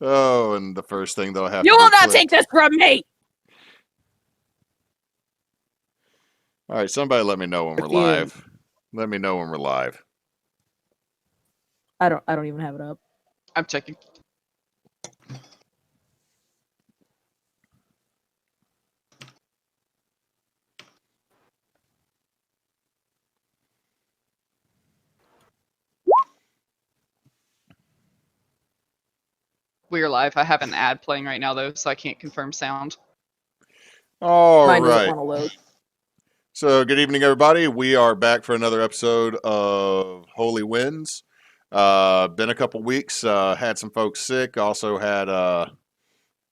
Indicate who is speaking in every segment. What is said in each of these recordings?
Speaker 1: Oh, and the first thing they'll have
Speaker 2: You
Speaker 1: to
Speaker 2: will
Speaker 1: be
Speaker 2: not
Speaker 1: clicked.
Speaker 2: take this from me!
Speaker 1: All right, somebody let me know when we're live. Let me know when we're live.
Speaker 2: I don't even have it up.
Speaker 3: I'm checking. We're live. I have an ad playing right now though, so I can't confirm sound.
Speaker 1: All
Speaker 2: Mine doesn't
Speaker 1: right.
Speaker 2: want to load.
Speaker 1: So, good evening, everybody. We are back for another episode of Holy Winds. Been a couple weeks. Had some folks sick. Also had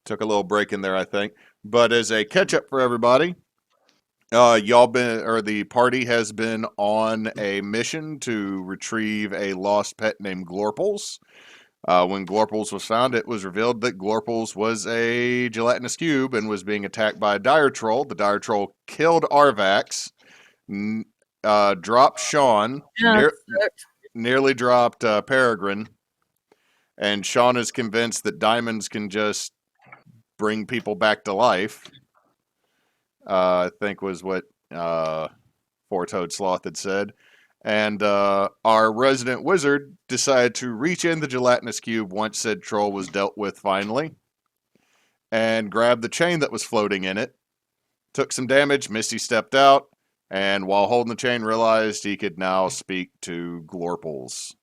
Speaker 1: took a little break in there, I think. But as a catch up for everybody, the party has been on a mission to retrieve a lost pet named Glorpals. When Glorpals was found, it was revealed that Glorpals was a gelatinous cube and was being attacked by a dire troll. The dire troll killed Arvax, dropped Sean, nearly dropped Peregrine, and Sean is convinced that diamonds can just bring people back to life. I think was what Four-Toed Sloth had said. And our resident wizard decided to reach in the gelatinous cube once said troll was dealt with finally, and grabbed the chain that was floating in it. Took some damage, Misty stepped out, and while holding the chain realized he could now speak to Glorpals.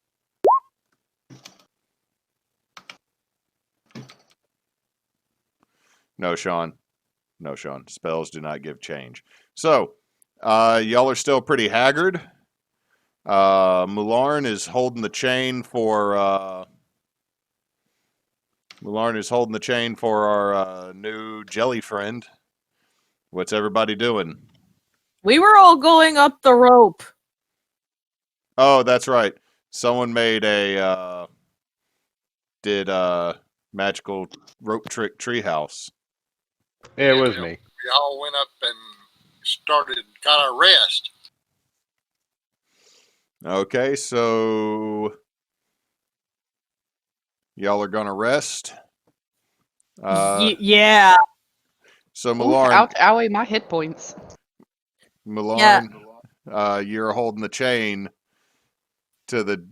Speaker 1: No, Sean. No, Sean. Spells do not give change. So, y'all are still pretty haggard. Mularn is holding the chain for our new jelly friend. What's everybody doing?
Speaker 2: We were all going up the rope.
Speaker 1: Oh, that's right. Someone made a magical rope trick treehouse.
Speaker 4: It was me.
Speaker 5: We all went up and got our rest.
Speaker 1: Okay, so y'all are gonna rest.
Speaker 2: Yeah.
Speaker 1: So
Speaker 3: Ooh,
Speaker 1: Mularn,
Speaker 3: owie, my hit points.
Speaker 1: Mularn, you're holding the chain to the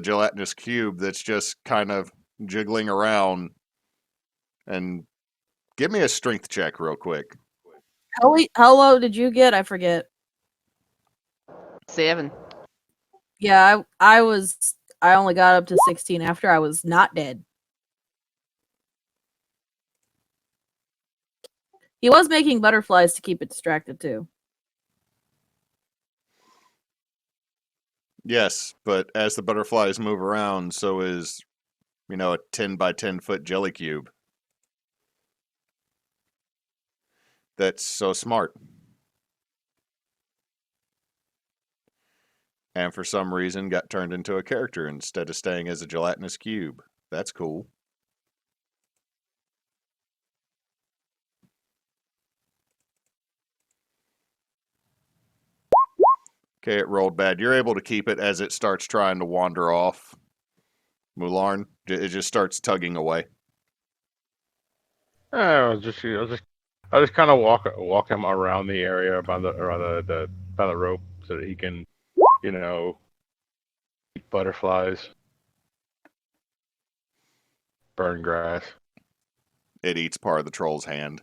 Speaker 1: gelatinous cube that's just kind of jiggling around. And give me a strength check real quick.
Speaker 2: How low did you get? I forget.
Speaker 3: 7.
Speaker 2: Yeah, I only got up to 16 after I was not dead. He was making butterflies to keep it distracted too.
Speaker 1: Yes, but as the butterflies move around, so is, a 10 by 10 foot jelly cube. That's so smart. And for some reason got turned into a character instead of staying as a gelatinous cube. That's cool. Okay, it rolled bad. You're able to keep it as it starts trying to wander off. Mularn, it just starts tugging away.
Speaker 4: I'll just kind of walk him around the area by the rope so that he can, eat butterflies, burn grass.
Speaker 1: It eats part of the troll's hand.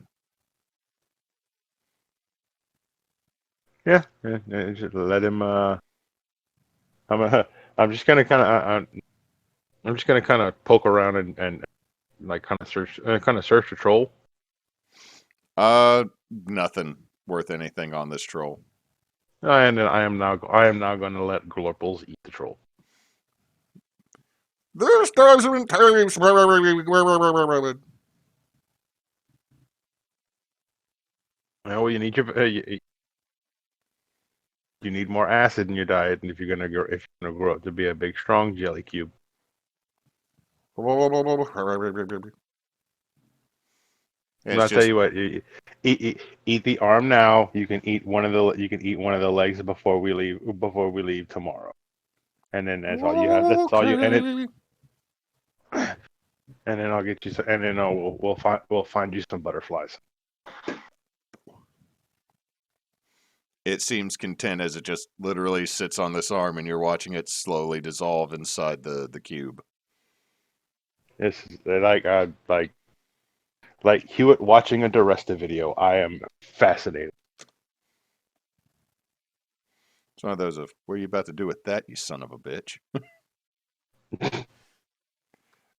Speaker 4: Yeah, just let him. I'm just gonna kind of poke around and like kind of search the troll.
Speaker 1: Nothing worth anything on this troll.
Speaker 4: And I am now going to let Glorpals eat the troll.
Speaker 1: This doesn't taste.
Speaker 4: Well, you need you need more acid in your diet, and if you're gonna grow up to be a big, strong jelly cube. And I'll tell you what, eat the arm now. You can eat one of the legs before we leave tomorrow, and then that's all you have. That's all you. And And then I'll get you some, and then we'll find you some butterflies.
Speaker 1: It seems content as it just literally sits on this arm, and you're watching it slowly dissolve inside the cube.
Speaker 4: It's like Hewitt watching a Duresta video. I am fascinated.
Speaker 1: It's one of those of, what are you about to do with that, you son of a bitch?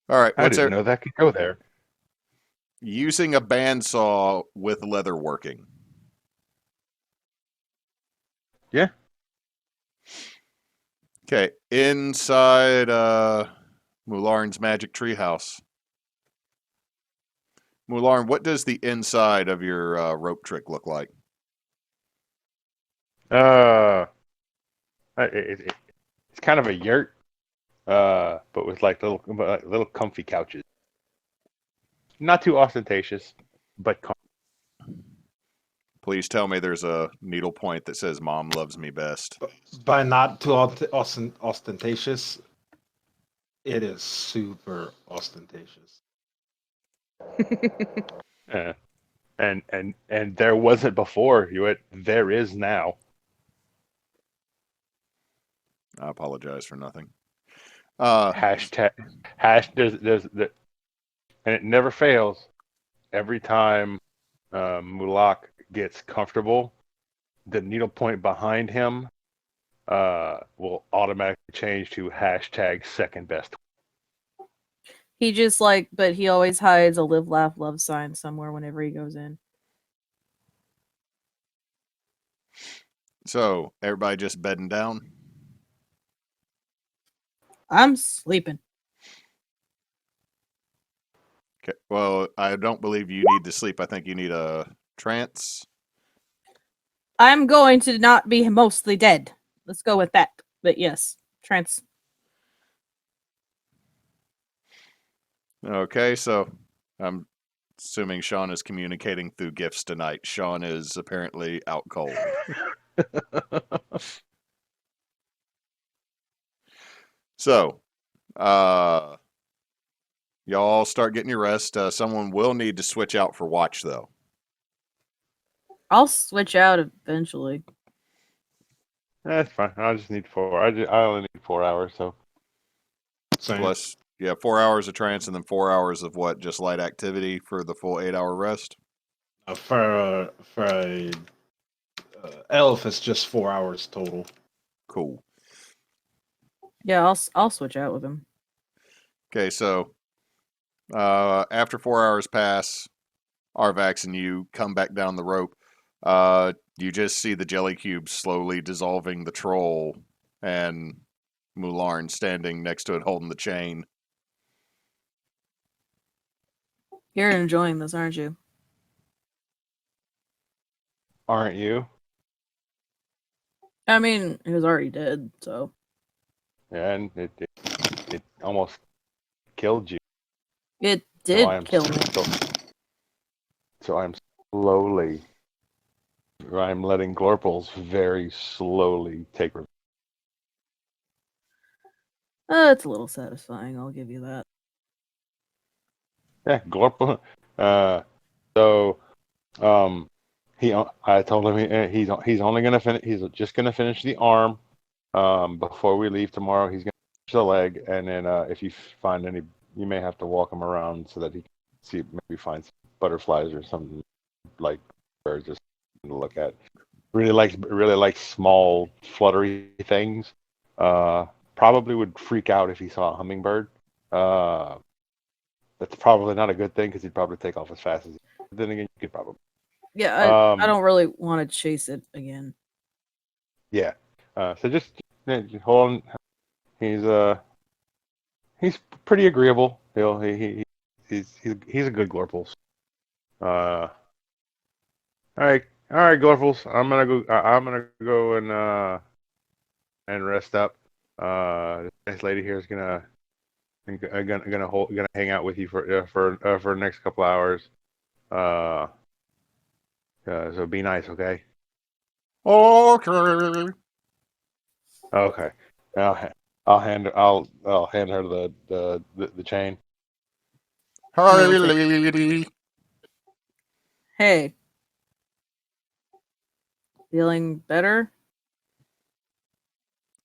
Speaker 1: All right,
Speaker 4: I
Speaker 1: what's
Speaker 4: didn't
Speaker 1: there?
Speaker 4: know that could go there.
Speaker 1: Using a bandsaw with leather working.
Speaker 4: Yeah.
Speaker 1: Okay, inside Mularn's magic treehouse. Mularn, what does the inside of your rope trick look like?
Speaker 4: It's kind of a yurt, but with like little comfy couches. Not too ostentatious, but comfy.
Speaker 1: Please tell me there's a needle point that says "Mom loves me best."
Speaker 6: By not too ostentatious, it is super ostentatious.
Speaker 4: And there wasn't before, Hewitt. There is now.
Speaker 1: I apologize for nothing.
Speaker 4: Hashtag there's and it never fails. Every time Mulak gets comfortable, the needle point behind him will automatically change to hashtag second best.
Speaker 2: He just but he always hides a live, laugh, love sign somewhere whenever he goes in.
Speaker 1: So, everybody just bedding down?
Speaker 2: I'm sleeping.
Speaker 1: Okay. Well, I don't believe you need to sleep. I think you need a trance.
Speaker 2: I'm going to not be mostly dead. Let's go with that. But yes, trance.
Speaker 1: Okay, so I'm assuming Sean is communicating through gifts tonight. Sean is apparently out cold. So, y'all start getting your rest. Someone will need to switch out for watch, though.
Speaker 2: I'll switch out eventually.
Speaker 4: That's fine. I just need 4. I only need 4 hours, so.
Speaker 6: Same.
Speaker 1: Plus, 4 hours of trance and then 4 hours of what? Just light activity for the full 8-hour rest?
Speaker 6: For a elf, it's just 4 hours total.
Speaker 1: Cool.
Speaker 2: Yeah, I'll switch out with him.
Speaker 1: Okay, so after 4 hours pass, Arvax and you come back down the rope. You just see the jelly cube slowly dissolving the troll and Mularn standing next to it holding the chain.
Speaker 2: You're enjoying this, aren't you?
Speaker 4: Aren't you?
Speaker 2: I mean, he was already dead, so.
Speaker 4: And it almost killed you.
Speaker 2: It did
Speaker 4: I am
Speaker 2: kill me.
Speaker 4: So I'm letting Glorpals very slowly take revenge.
Speaker 2: It's a little satisfying, I'll give you that.
Speaker 4: Yeah, Glorpal. I told him he's only gonna finish. He's just gonna finish the arm. Before we leave tomorrow, he's gonna finish the leg, and then if you find any, you may have to walk him around so that he can maybe find some butterflies or something like birds or something to look at. Really likes small fluttery things. Probably would freak out if he saw a hummingbird. That's probably not a good thing because he'd probably take off as fast as. Then again, you could probably.
Speaker 2: Yeah, I don't really want to chase it again.
Speaker 4: Yeah. So just hold on. He's pretty agreeable. He's a good Glorpals. All right, Glorpals. I'm gonna go and rest up. This nice lady here is gonna hang out with you for the next couple hours. So be nice, okay?
Speaker 1: Okay.
Speaker 4: Okay. I'll hand her the chain.
Speaker 1: Hi,
Speaker 2: will take-
Speaker 1: lady.
Speaker 2: Hey. Feeling better?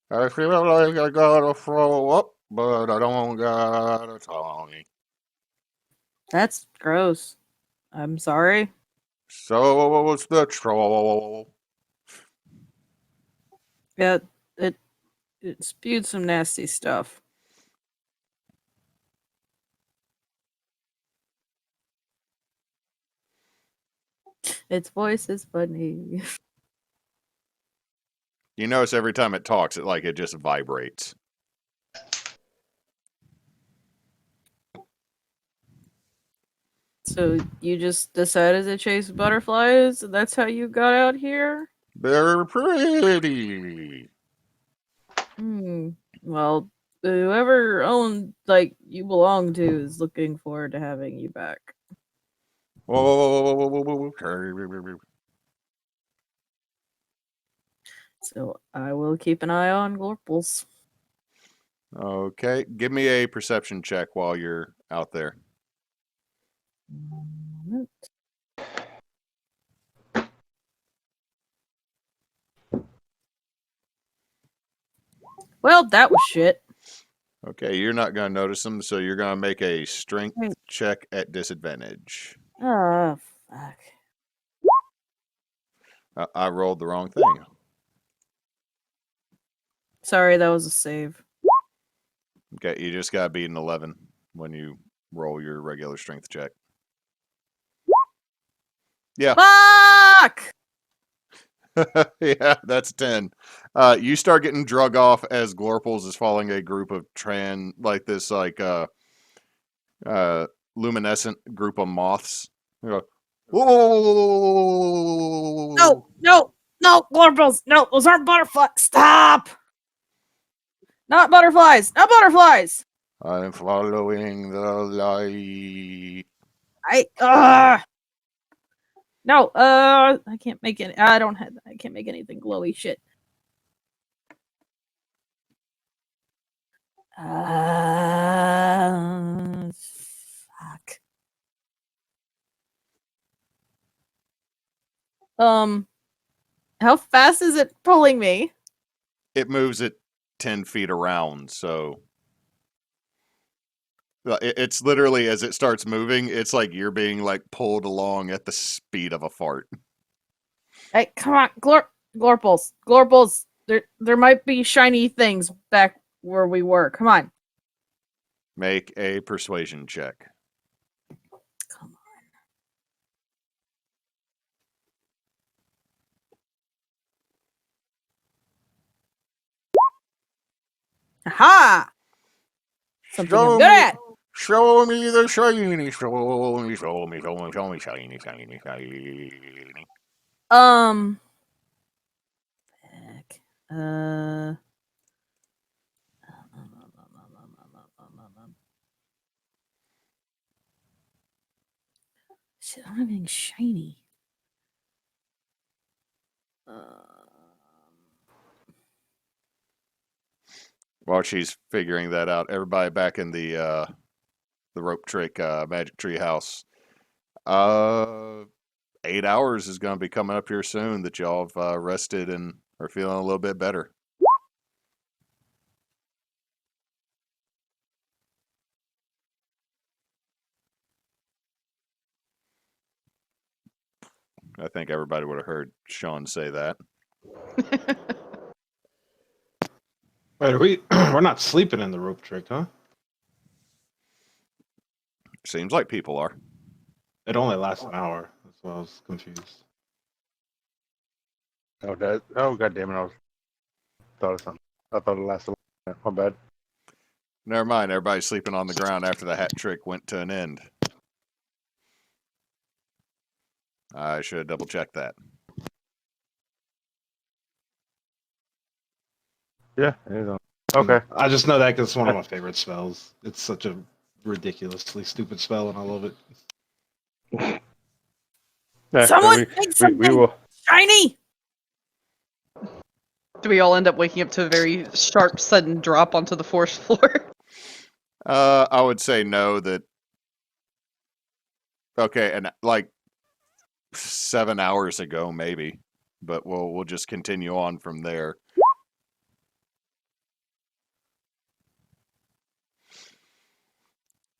Speaker 1: I feel like I gotta throw up, but I don't got a tongue.
Speaker 2: That's gross. I'm sorry.
Speaker 1: So was the troll.
Speaker 2: Yeah, it spewed some nasty stuff. Its voice is funny.
Speaker 1: You notice every time it talks, it just vibrates.
Speaker 2: So you just decided to chase butterflies? That's how you got out here?
Speaker 1: They're pretty.
Speaker 2: Well, whoever owned you belong to is looking forward to having you back. So I will keep an eye on Glorpals.
Speaker 1: Okay, give me a perception check while you're out there.
Speaker 2: Well, that was shit.
Speaker 1: Okay, you're not going to notice them, so you're going to make a strength
Speaker 2: Right.
Speaker 1: check at disadvantage.
Speaker 2: Oh, fuck.
Speaker 1: I rolled the wrong thing.
Speaker 2: Sorry, that was a save.
Speaker 1: Okay, you just got to beat an 11 when you roll your regular strength check. Yeah.
Speaker 2: Fuck!
Speaker 1: Yeah, that's 10. You start getting drug off as Glorpals is following a group of luminescent group of moths. You go, whoa!
Speaker 2: No, Glorpals! No, those aren't butterflies! Stop! Not butterflies! Not butterflies!
Speaker 1: I'm following the light.
Speaker 2: No, I can't make any. I can't make anything glowy shit. Fuck. How fast is it pulling me?
Speaker 1: It moves at 10 feet around, so it's literally as it starts moving, it's like you're being pulled along at the speed of a fart.
Speaker 2: Hey, come on, Glorpals. There might be shiny things back where we were. Come on.
Speaker 1: Make a persuasion check.
Speaker 2: Come on. Aha! Something I'm good at.
Speaker 1: Show me the shiny, show me, shiny.
Speaker 2: Heck. Shit, I'm not getting shiny.
Speaker 1: While she's figuring that out, everybody back in the rope trick magic tree house. 8 hours is going to be coming up here soon that y'all have rested and are feeling a little bit better. I think everybody would have heard Sean say that.
Speaker 6: Wait, we're not sleeping in the rope trick, huh?
Speaker 1: Seems like people are.
Speaker 6: It only lasts an hour. That's why I was confused.
Speaker 4: Oh, god damn it! Thought of something. I thought it lasted. My bad.
Speaker 1: Never mind. Everybody's sleeping on the ground after the hat trick went to an end. I should have double checked that.
Speaker 4: Yeah, it is on. Okay.
Speaker 6: I just know that because it's one of my favorite spells. It's such a ridiculously stupid spell, and I love it.
Speaker 4: Yeah,
Speaker 2: Someone
Speaker 4: so
Speaker 2: make something
Speaker 4: we will.
Speaker 2: shiny.
Speaker 3: Do we all end up waking up to a very sharp, sudden drop onto the forest floor?
Speaker 1: I would say no, that Okay, and like 7 hours ago, maybe, but we'll just continue on from there.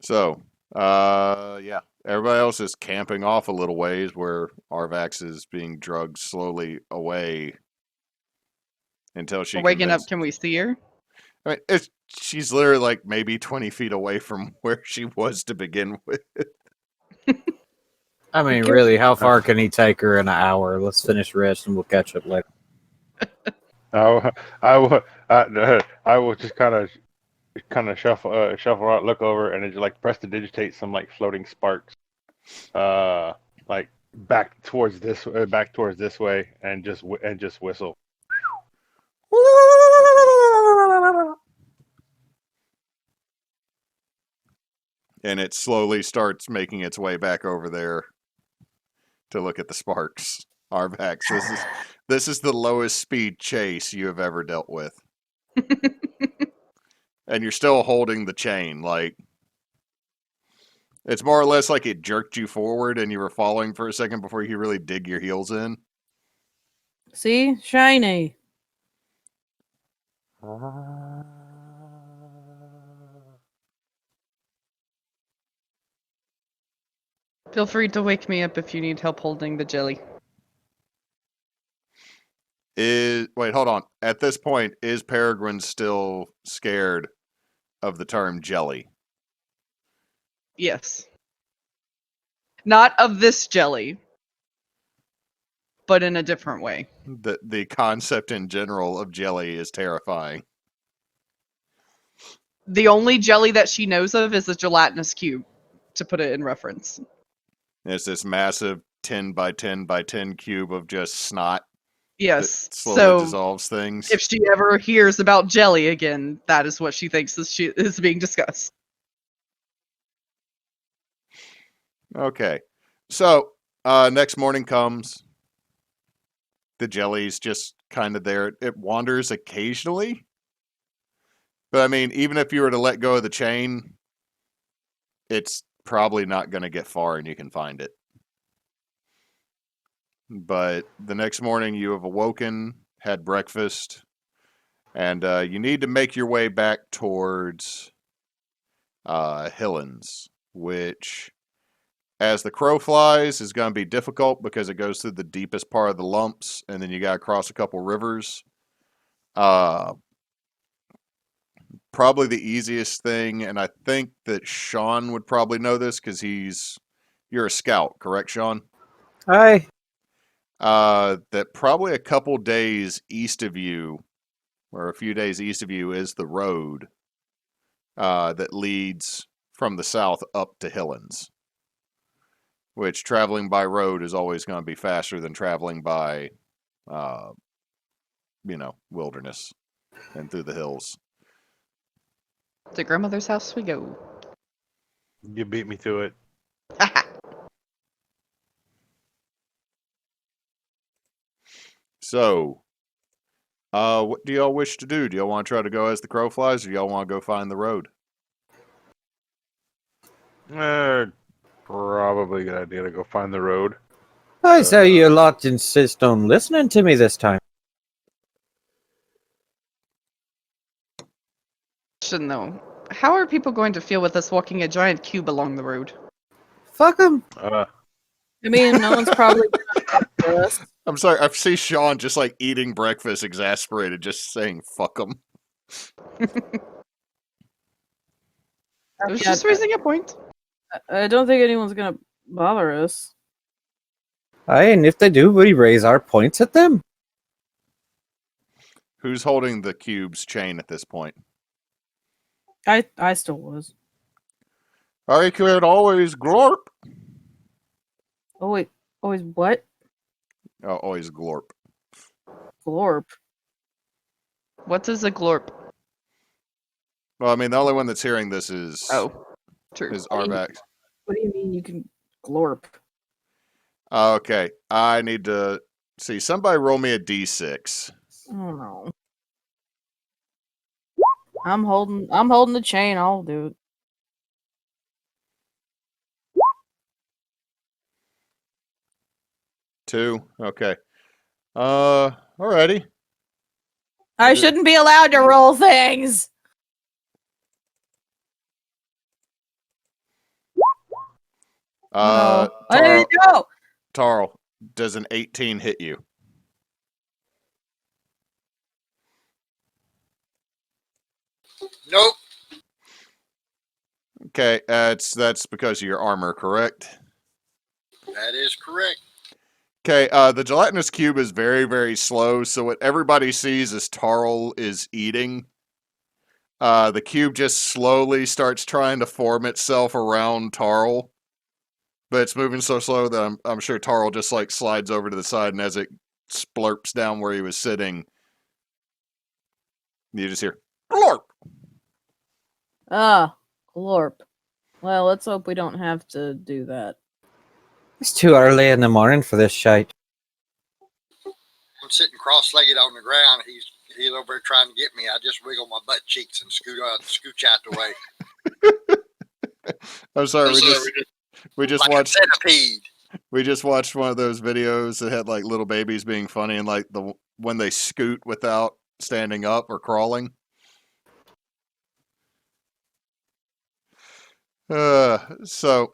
Speaker 1: So, yeah, everybody else is camping off a little ways where Arvax is being drugged slowly away until she
Speaker 3: We're waking up.
Speaker 1: convinced.
Speaker 3: Can we see her?
Speaker 1: I mean, she's literally like maybe 20 feet away from where she was to begin with.
Speaker 7: I mean, really, how far can he take her in an hour? Let's finish rest and we'll catch up later.
Speaker 4: I will just kind of shuffle out, look over, and then just like press to digitate some like floating sparks, like back towards this way, and just whistle.
Speaker 1: And it slowly starts making its way back over there to look at the sparks. Arvax, this is the lowest speed chase you have ever dealt with. And you're still holding the chain, like it's more or less like it jerked you forward and you were falling for a second before you really dig your heels in.
Speaker 2: See? Shiny.
Speaker 3: Feel free to wake me up if you need help holding the jelly.
Speaker 1: Wait, hold on. At this point, is Peregrine still scared of the term jelly?
Speaker 3: Yes. Not of this jelly, but in a different way.
Speaker 1: The concept in general of jelly is terrifying.
Speaker 3: The only jelly that she knows of is a gelatinous cube, to put it in reference.
Speaker 1: It's this massive 10 by 10 by 10 cube of just snot
Speaker 3: Yes.
Speaker 1: that slowly
Speaker 3: So
Speaker 1: dissolves things.
Speaker 3: if she ever hears about jelly again, that is what she thinks is being discussed.
Speaker 1: Okay. So, next morning comes. The jelly's just kind of there. It wanders occasionally. But I mean, even if you were to let go of the chain, it's probably not going to get far and you can find it. But the next morning you have awoken, had breakfast, and you need to make your way back towards Hillins, which, as the crow flies, is going to be difficult because it goes through the deepest part of the lumps, and then you got to cross a couple rivers. Probably the easiest thing, and I think that Sean would probably know this because you're a scout, correct, Sean?
Speaker 7: Hi.
Speaker 1: That probably a couple days east of you, or a few days east of you, is the road that leads from the south up to Hillins. Which traveling by road is always going to be faster than traveling by, wilderness and through the hills.
Speaker 3: To grandmother's house we go.
Speaker 4: You beat me to it.
Speaker 1: So, what do y'all wish to do? Do y'all want to try to go as the crow flies, or y'all want to go find the road?
Speaker 4: Probably a good idea to go find the road.
Speaker 7: I say you lot insist on listening to me this time.
Speaker 3: Shouldn't know. How are people going to feel with us walking a giant cube along the road?
Speaker 7: Fuck them.
Speaker 2: I mean, no one's probably gonna talk to us.
Speaker 1: I'm sorry, I see Sean just like eating breakfast, exasperated, just saying "fuck them."
Speaker 3: I was just raising a point.
Speaker 2: I don't think anyone's gonna bother us.
Speaker 7: Aye, and if they do, we raise our points at them.
Speaker 1: Who's holding the cube's chain at this point?
Speaker 2: I still was.
Speaker 1: I could always glorp.
Speaker 2: Oh wait, always what?
Speaker 1: Oh, always glorp.
Speaker 2: Glorp.
Speaker 3: What is a glorp?
Speaker 1: Well, I mean, the only one that's hearing this is
Speaker 3: True.
Speaker 1: is Arvax.
Speaker 2: What do you mean you can glorp?
Speaker 1: Okay, I need to see. Somebody roll me a d6.
Speaker 2: Oh no. I'm holding the chain. I'll do it.
Speaker 1: 2. Okay. Alrighty.
Speaker 2: I shouldn't be allowed to roll things. I
Speaker 1: Tarl,
Speaker 2: know.
Speaker 1: Tarl, does an 18 hit you?
Speaker 5: Nope.
Speaker 1: Okay, that's because of your armor, correct?
Speaker 5: That is correct.
Speaker 1: Okay, the gelatinous cube is very, very slow, so what everybody sees is Tarl is eating. The cube just slowly starts trying to form itself around Tarl, but it's moving so slow that I'm sure Tarl just like slides over to the side, and as it splurps down where he was sitting, you just hear glorp.
Speaker 2: Ah, Glorp. Well, let's hope we don't have to do that.
Speaker 7: It's too early in the morning for this shite.
Speaker 5: I'm sitting cross-legged on the ground. He's over there trying to get me. I just wiggle my butt cheeks and scooch out the way.
Speaker 1: I'm sorry, we just
Speaker 5: like
Speaker 1: watched
Speaker 5: a centipede.
Speaker 1: we just watched one of those videos that had like little babies being funny and like when they scoot without standing up or crawling. So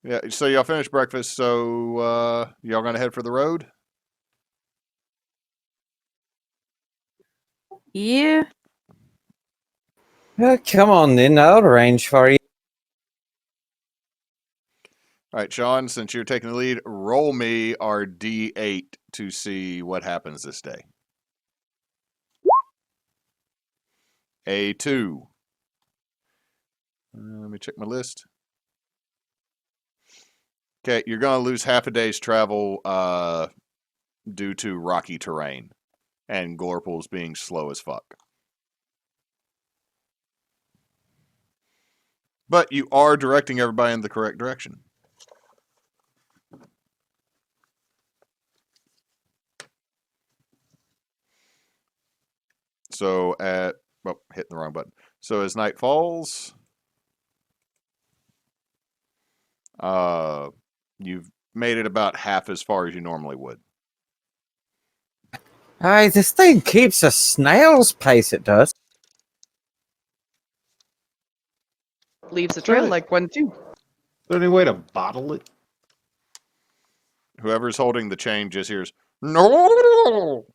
Speaker 1: yeah, so y'all finished breakfast, so y'all gonna head for the road?
Speaker 2: Yeah.
Speaker 7: Come on then, I'll arrange for you.
Speaker 1: All right, Sean, since you're taking the lead, roll me our D8 to see what happens this day. A2. Let me check my list. Okay, you're going to lose half a day's travel due to rocky terrain and Glorpals being slow as fuck. But you are directing everybody in the correct direction. So hitting the wrong button. So as night falls, you've made it about half as far as you normally would.
Speaker 7: Aye, this thing keeps a snail's pace, it does.
Speaker 3: Leaves a trail like 1, 2.
Speaker 6: Is there any way to bottle it?
Speaker 1: Whoever's holding the chain just hears, no!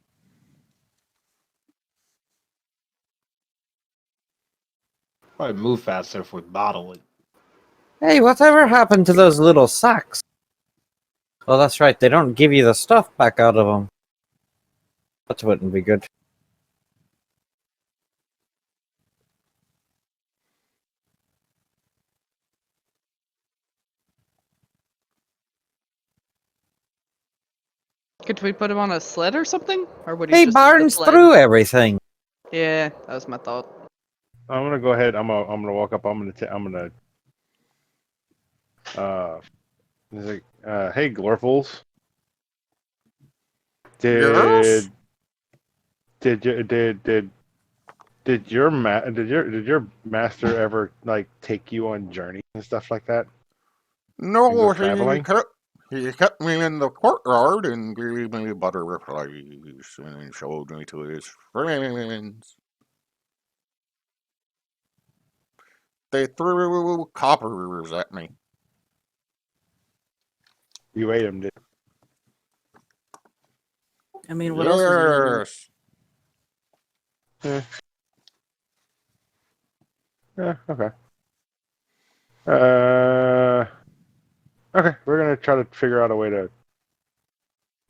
Speaker 6: Probably move faster if we bottle it.
Speaker 7: Hey, whatever happened to those little sacks? Oh, that's right, they don't give you the stuff back out of them. That wouldn't be good.
Speaker 3: Could we put him on a sled or something? Or would
Speaker 7: He
Speaker 3: just eat the
Speaker 7: burns
Speaker 3: sled?
Speaker 7: through everything.
Speaker 3: Yeah, that was my thought.
Speaker 4: I'm gonna go ahead. I'm gonna walk up. I'm gonna. Hey, Glorpals.
Speaker 1: Yes?
Speaker 4: Did your master ever like take you on journeys and stuff like that?
Speaker 1: No,
Speaker 4: go traveling?
Speaker 1: he kept me in the courtyard and gave me butterflies and showed me to his friends. They threw coppers at me.
Speaker 4: You ate them, did?
Speaker 2: I mean, what else was he gonna do?
Speaker 1: Yes.
Speaker 4: Yeah. Okay. Okay. We're gonna try to figure out a way to.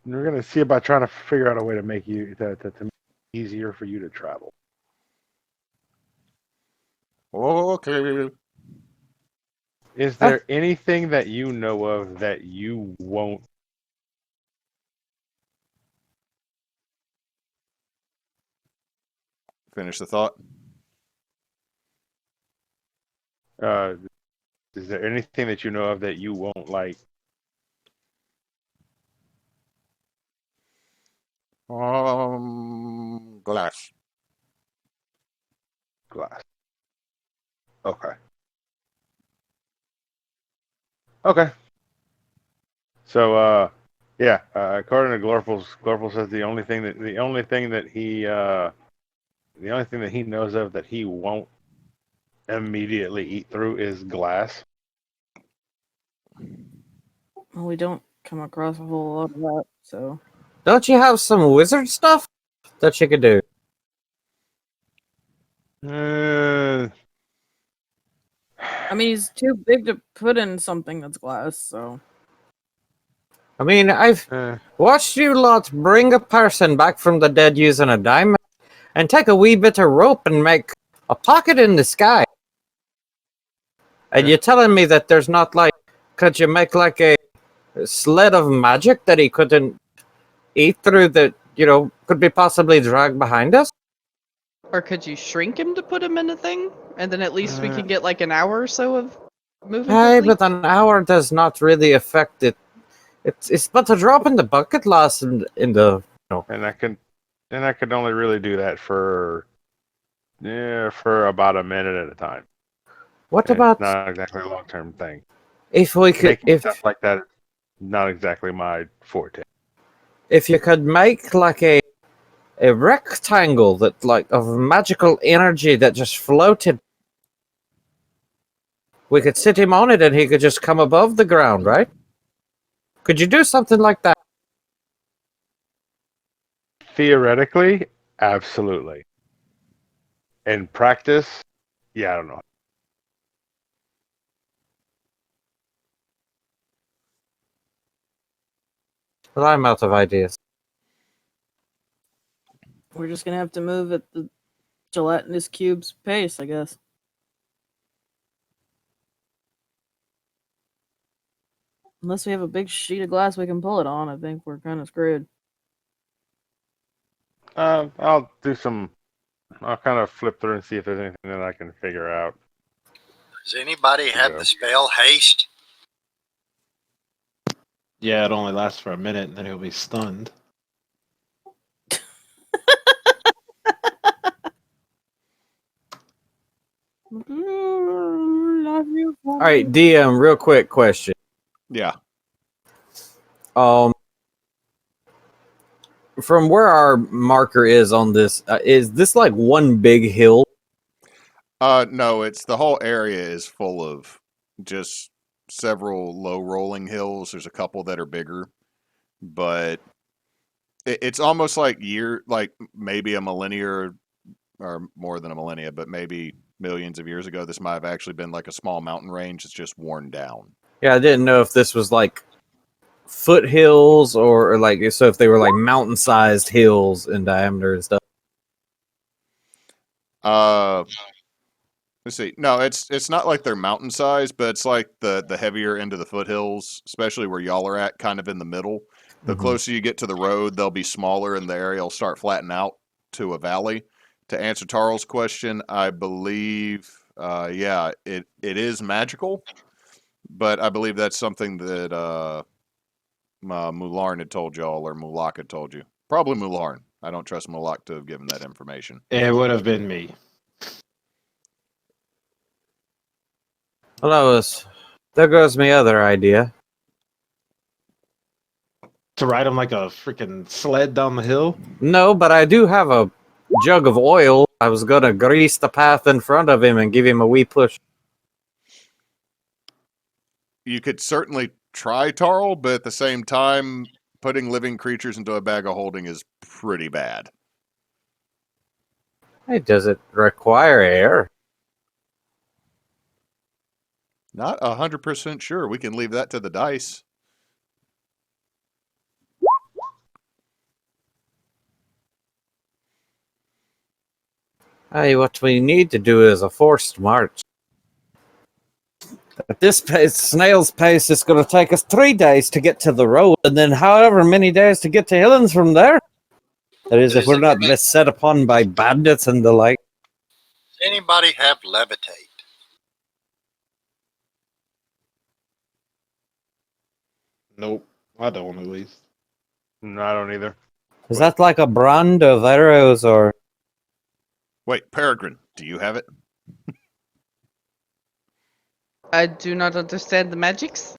Speaker 4: We're gonna see about trying to figure out a way to make you to make it easier for you to travel.
Speaker 1: Okay.
Speaker 4: Is there anything that you know of that you won't?
Speaker 1: Finish the thought.
Speaker 4: Is there anything that you know of that you won't like?
Speaker 1: Glass.
Speaker 4: Glass. Okay. Okay. So, yeah, according to Glorpals, Glorpals says the only thing that he knows of that he won't immediately eat through is glass.
Speaker 2: Well, we don't come across a whole lot of that, so.
Speaker 7: Don't you have some wizard stuff that you could do?
Speaker 4: Uh,
Speaker 2: I mean, he's too big to put in something that's glass, so.
Speaker 7: I mean, I've watched you lot bring a person back from the dead using a diamond and take a wee bit of rope and make a pocket in the sky. And you're telling me that there's not like, could you make like a sled of magic that he couldn't eat through that, could be possibly dragged behind us?
Speaker 3: Or could you shrink him to put him in a thing? And then at least we can get like an hour or so of moving
Speaker 7: Hey,
Speaker 3: quickly?
Speaker 7: but an hour does not really affect it. It's but a drop in the bucket loss in the.
Speaker 4: and I could only really do that for about a minute at a time.
Speaker 7: What
Speaker 4: And
Speaker 7: about
Speaker 4: it's not exactly a long-term thing.
Speaker 7: if we could,
Speaker 4: Making
Speaker 7: if
Speaker 4: stuff like that is not exactly my forte.
Speaker 7: if you could make like a rectangle that like of magical energy that just floated, we could sit him on it and he could just come above the ground, right? Could you do something like that?
Speaker 4: Theoretically, absolutely. In practice, yeah, I don't know.
Speaker 7: Well, I'm out of ideas.
Speaker 2: We're just gonna have to move at the gelatinous cube's pace, I guess. Unless we have a big sheet of glass we can pull it on, I think we're kind of screwed.
Speaker 4: I'll kind of flip through and see if there's anything that I can figure out.
Speaker 5: Does anybody have
Speaker 4: Yeah.
Speaker 5: the spell haste?
Speaker 6: Yeah, it only lasts for a minute, and then he'll be stunned.
Speaker 7: All right, DM, real quick question.
Speaker 1: Yeah.
Speaker 7: From where our marker is on this, is this like one big hill?
Speaker 1: No, it's the whole area is full of just several low rolling hills. There's a couple that are bigger, but it's almost like maybe a millennia or more than a millennia, but maybe millions of years ago, this might have actually been like a small mountain range that's just worn down.
Speaker 7: Yeah, I didn't know if this was like foothills or like so if they were like mountain-sized hills in diameter and stuff.
Speaker 1: Let's see. No, it's not like they're mountain sized, but it's like the heavier end of the foothills, especially where y'all are at, kind of in the middle. The closer you get to the road, they'll be smaller and the area will start flattening out to a valley. To answer Tarl's question, I believe, it is magical, but I believe that's something that Mularn had told y'all or Mulak had told you. Probably Mularn. I don't trust Mulak to have given that information.
Speaker 6: It would have been me.
Speaker 7: Well, there goes my other idea.
Speaker 6: To ride him like a freaking sled down the hill?
Speaker 7: No, but I do have a jug of oil. I was gonna grease the path in front of him and give him a wee push.
Speaker 1: You could certainly try Tarl, but at the same time, putting living creatures into a bag of holding is pretty bad.
Speaker 7: Hey, does it require air?
Speaker 1: Not 100% sure. We can leave that to the dice.
Speaker 7: Hey, what we need to do is a forced march. At this pace, snail's pace, it's going to take us 3 days to get to the road, and then however many days to get to Hillins from there. That is, if we're not beset upon by bandits and the like.
Speaker 5: Does anybody have levitate?
Speaker 6: Nope. I don't, at least.
Speaker 4: No, I don't either.
Speaker 7: Is that like a brand of arrows or?
Speaker 1: Wait, Peregrine, do you have it?
Speaker 3: I do not understand the magics.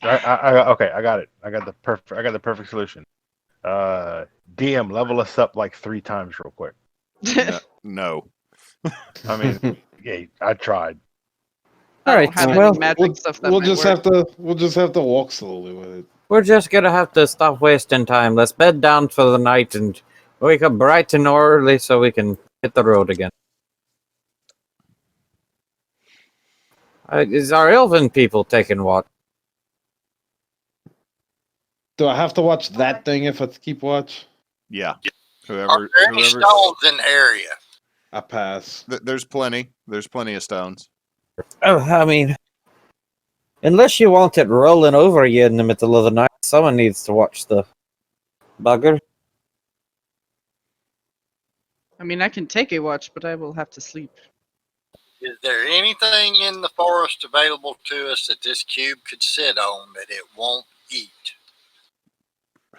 Speaker 4: Okay, I got it. I got the perfect solution. DM, level us up like 3 times real quick.
Speaker 1: No.
Speaker 4: I mean, yeah, I tried.
Speaker 3: I
Speaker 7: Alright,
Speaker 3: don't have
Speaker 7: well,
Speaker 3: any magic stuff that
Speaker 6: we'll
Speaker 3: might
Speaker 6: just
Speaker 3: work.
Speaker 6: we'll just have to walk slowly with it.
Speaker 7: we're just gonna have to stop wasting time. Let's bed down for the night and wake up bright and early so we can hit the road again. Is our elven people taking what?
Speaker 6: Do I have to watch that thing if I keep watch?
Speaker 1: Yeah.
Speaker 5: Are
Speaker 1: Whoever.
Speaker 5: there any stones in the area?
Speaker 6: I pass.
Speaker 1: There's plenty. There's plenty of stones.
Speaker 7: Oh, I mean, unless you want it rolling over you in the middle of the night, someone needs to watch the bugger.
Speaker 3: I mean, I can take a watch, but I will have to sleep.
Speaker 5: Is there anything in the forest available to us that this cube could sit on that it won't eat?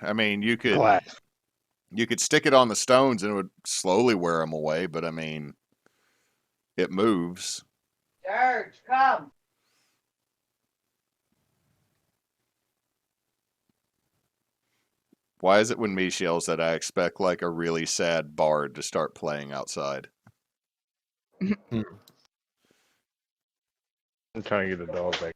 Speaker 1: I mean, you could
Speaker 4: Glass.
Speaker 1: stick it on the stones and it would slowly wear them away, but I mean, it moves.
Speaker 2: George, come.
Speaker 1: Why is it when me yells that I expect like a really sad bard to start playing outside?
Speaker 4: I'm trying to get the dog back.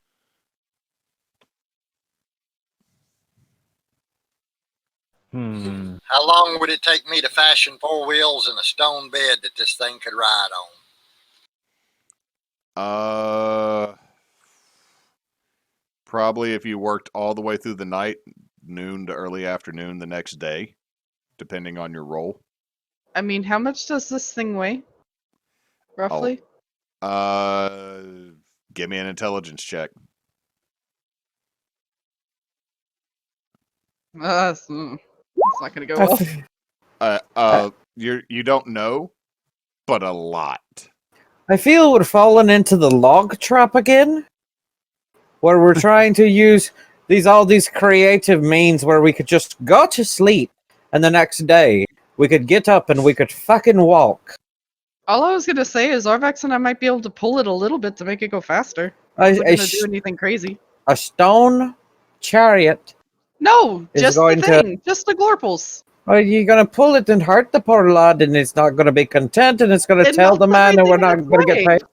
Speaker 5: How long would it take me to fashion 4 wheels and a stone bed that this thing could ride on?
Speaker 1: Probably if you worked all the way through the night, noon to early afternoon the next day, depending on your role.
Speaker 3: I mean, how much does this thing weigh? Roughly?
Speaker 1: Give me an intelligence check.
Speaker 3: It's not gonna go well.
Speaker 1: You don't know, but a lot.
Speaker 7: I feel we're falling into the log trap again, where we're trying to use all these creative means where we could just go to sleep, and the next day we could get up and we could fucking walk.
Speaker 3: All I was gonna say is Arvax and I might be able to pull it a little bit to make it go faster. I wasn't gonna do anything crazy.
Speaker 7: A stone chariot.
Speaker 3: No,
Speaker 7: Is
Speaker 3: just
Speaker 7: going
Speaker 3: the
Speaker 7: to-
Speaker 3: thing, just the Glorpals.
Speaker 7: Are you gonna pull it and hurt the poor lad, and it's not gonna be content, and it's gonna
Speaker 3: It
Speaker 7: tell the
Speaker 3: melts
Speaker 7: man that we're
Speaker 3: everything
Speaker 7: not
Speaker 3: in its
Speaker 7: gonna get
Speaker 3: way.
Speaker 7: paid?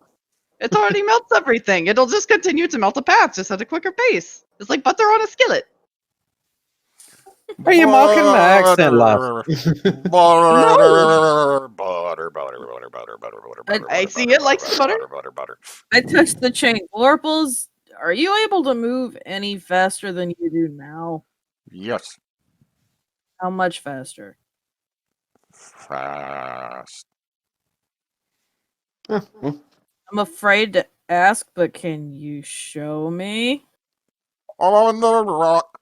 Speaker 3: It already melts everything. It'll just continue to melt the path, just at a quicker pace. It's like butter on a skillet.
Speaker 7: Are you mocking my accent, lad?
Speaker 3: I see it like some butter.
Speaker 2: I touched the chain. Glorpals, are you able to move any faster than you do now?
Speaker 1: Yes.
Speaker 2: How much faster?
Speaker 1: Fast.
Speaker 2: I'm afraid to ask, but can you show me?
Speaker 1: On the rock.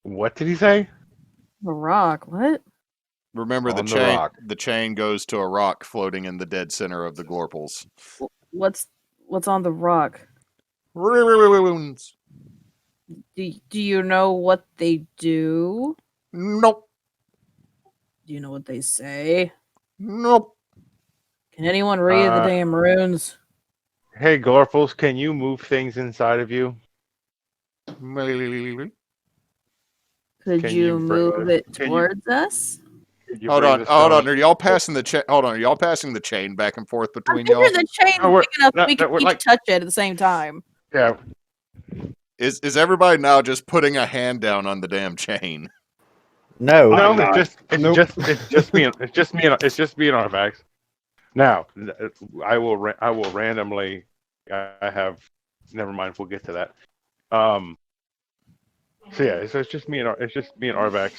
Speaker 4: What did he say?
Speaker 2: The rock, what?
Speaker 1: Remember the
Speaker 4: On the
Speaker 1: chain.
Speaker 4: rock.
Speaker 1: The chain goes to a rock floating in the dead center of the Glorpals.
Speaker 2: What's on the rock?
Speaker 1: Runes.
Speaker 2: Do you know what they do?
Speaker 1: Nope.
Speaker 2: Do you know what they say?
Speaker 1: Nope.
Speaker 2: Can anyone read the damn runes?
Speaker 4: Hey, Glorpals, can you move things inside of you?
Speaker 2: Could
Speaker 4: Can
Speaker 2: you
Speaker 4: you bring
Speaker 2: move
Speaker 4: this-
Speaker 2: it
Speaker 4: can you-
Speaker 2: towards us?
Speaker 4: Could you
Speaker 1: Hold
Speaker 4: bring
Speaker 1: on,
Speaker 4: this
Speaker 1: hold
Speaker 4: stone-
Speaker 1: on. Are y'all passing the chain? Hold on, are y'all passing the chain back and forth
Speaker 2: I'm
Speaker 1: between y'all?
Speaker 2: figuring the chain
Speaker 4: No, we're-
Speaker 2: big enough
Speaker 4: no,
Speaker 2: we
Speaker 4: no,
Speaker 2: can
Speaker 4: we're
Speaker 2: each
Speaker 4: like-
Speaker 2: touch it at the same time.
Speaker 4: Yeah.
Speaker 1: Is everybody now just putting a hand down on the damn chain?
Speaker 7: No.
Speaker 4: No,
Speaker 6: not.
Speaker 4: it's just me and Arvax. Now, I will randomly. I have. Never mind. We'll get to that. So yeah, it's just me and Arvax.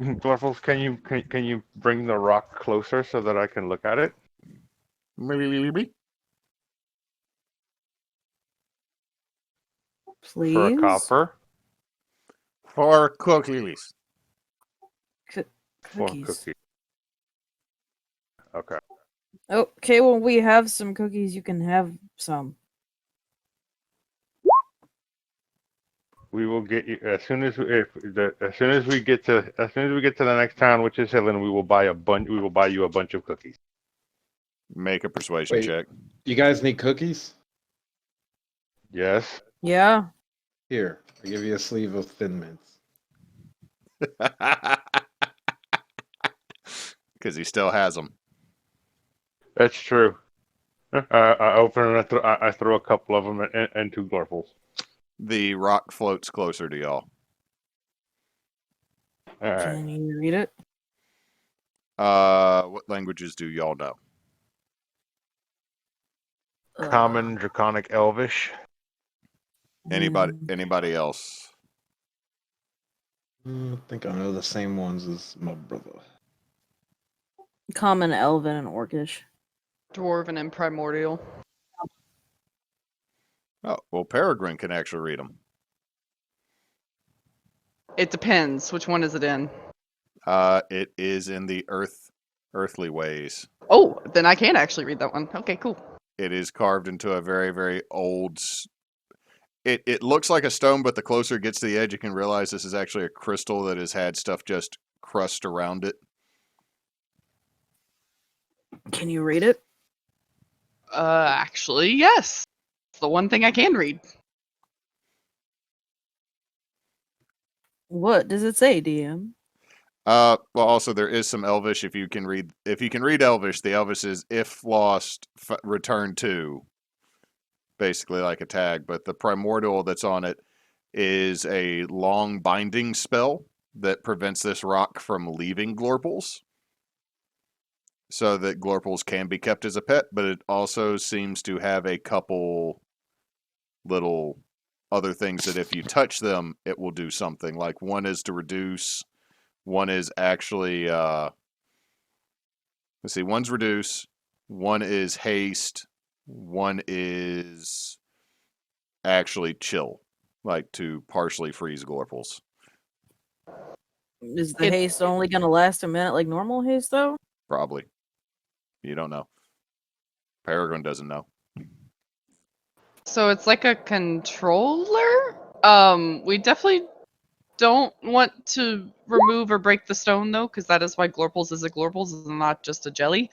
Speaker 4: Glorfals, can you bring the rock closer so that I can look at it?
Speaker 2: Please.
Speaker 4: For a copper.
Speaker 1: For cookies.
Speaker 4: 4
Speaker 2: Cookies.
Speaker 4: cookies. Okay.
Speaker 2: Okay, well, we have some cookies. You can have some.
Speaker 4: We will get you as soon as as soon as we get to the next town, which is Hillins. We will buy you a bunch of cookies.
Speaker 1: Make a persuasion
Speaker 6: Wait.
Speaker 1: check.
Speaker 6: You guys need cookies?
Speaker 4: Yes.
Speaker 2: Yeah.
Speaker 6: Here, I give you a sleeve of Thin Mints.
Speaker 1: Because he still has them.
Speaker 4: That's true. I open and I throw a couple of them into Glorpals.
Speaker 1: The rock floats closer to y'all.
Speaker 4: All right.
Speaker 2: Can you read it?
Speaker 1: What languages do y'all know?
Speaker 4: Common, Draconic, Elvish.
Speaker 1: Anybody else?
Speaker 6: I think I know the same ones as my brother.
Speaker 2: Common, Elven, and Orcish.
Speaker 3: Dwarven and Primordial.
Speaker 1: Oh, well, Peregrine can actually read them.
Speaker 3: It depends. Which one is it in?
Speaker 1: It is in the earthly ways.
Speaker 3: Oh, then I can actually read that one. Okay, cool.
Speaker 1: It is carved into a very, very old. It looks like a stone, but the closer it gets to the edge, you can realize this is actually a crystal that has had stuff just crust around it.
Speaker 2: Can you read it?
Speaker 3: Actually, yes. It's the one thing I can read.
Speaker 2: What does it say, DM?
Speaker 1: Well, also there is some Elvish. If you can read Elvish, the Elvish is if lost, return to. Basically like a tag, but the primordial that's on it is a long binding spell that prevents this rock from leaving Glorpals, so that Glorpals can be kept as a pet, but it also seems to have a couple little other things that if you touch them, it will do something. Like one is to reduce, one is actually, let's see, one's reduce, one is haste, one is actually chill, like to partially freeze Glorpals.
Speaker 2: Is the haste only going to last a minute like normal haste, though?
Speaker 1: Probably. You don't know. Peregrine doesn't know.
Speaker 3: So it's like a controller? We definitely don't want to remove or break the stone, though, because that is why Glorpals is a Glorpals and not just a jelly.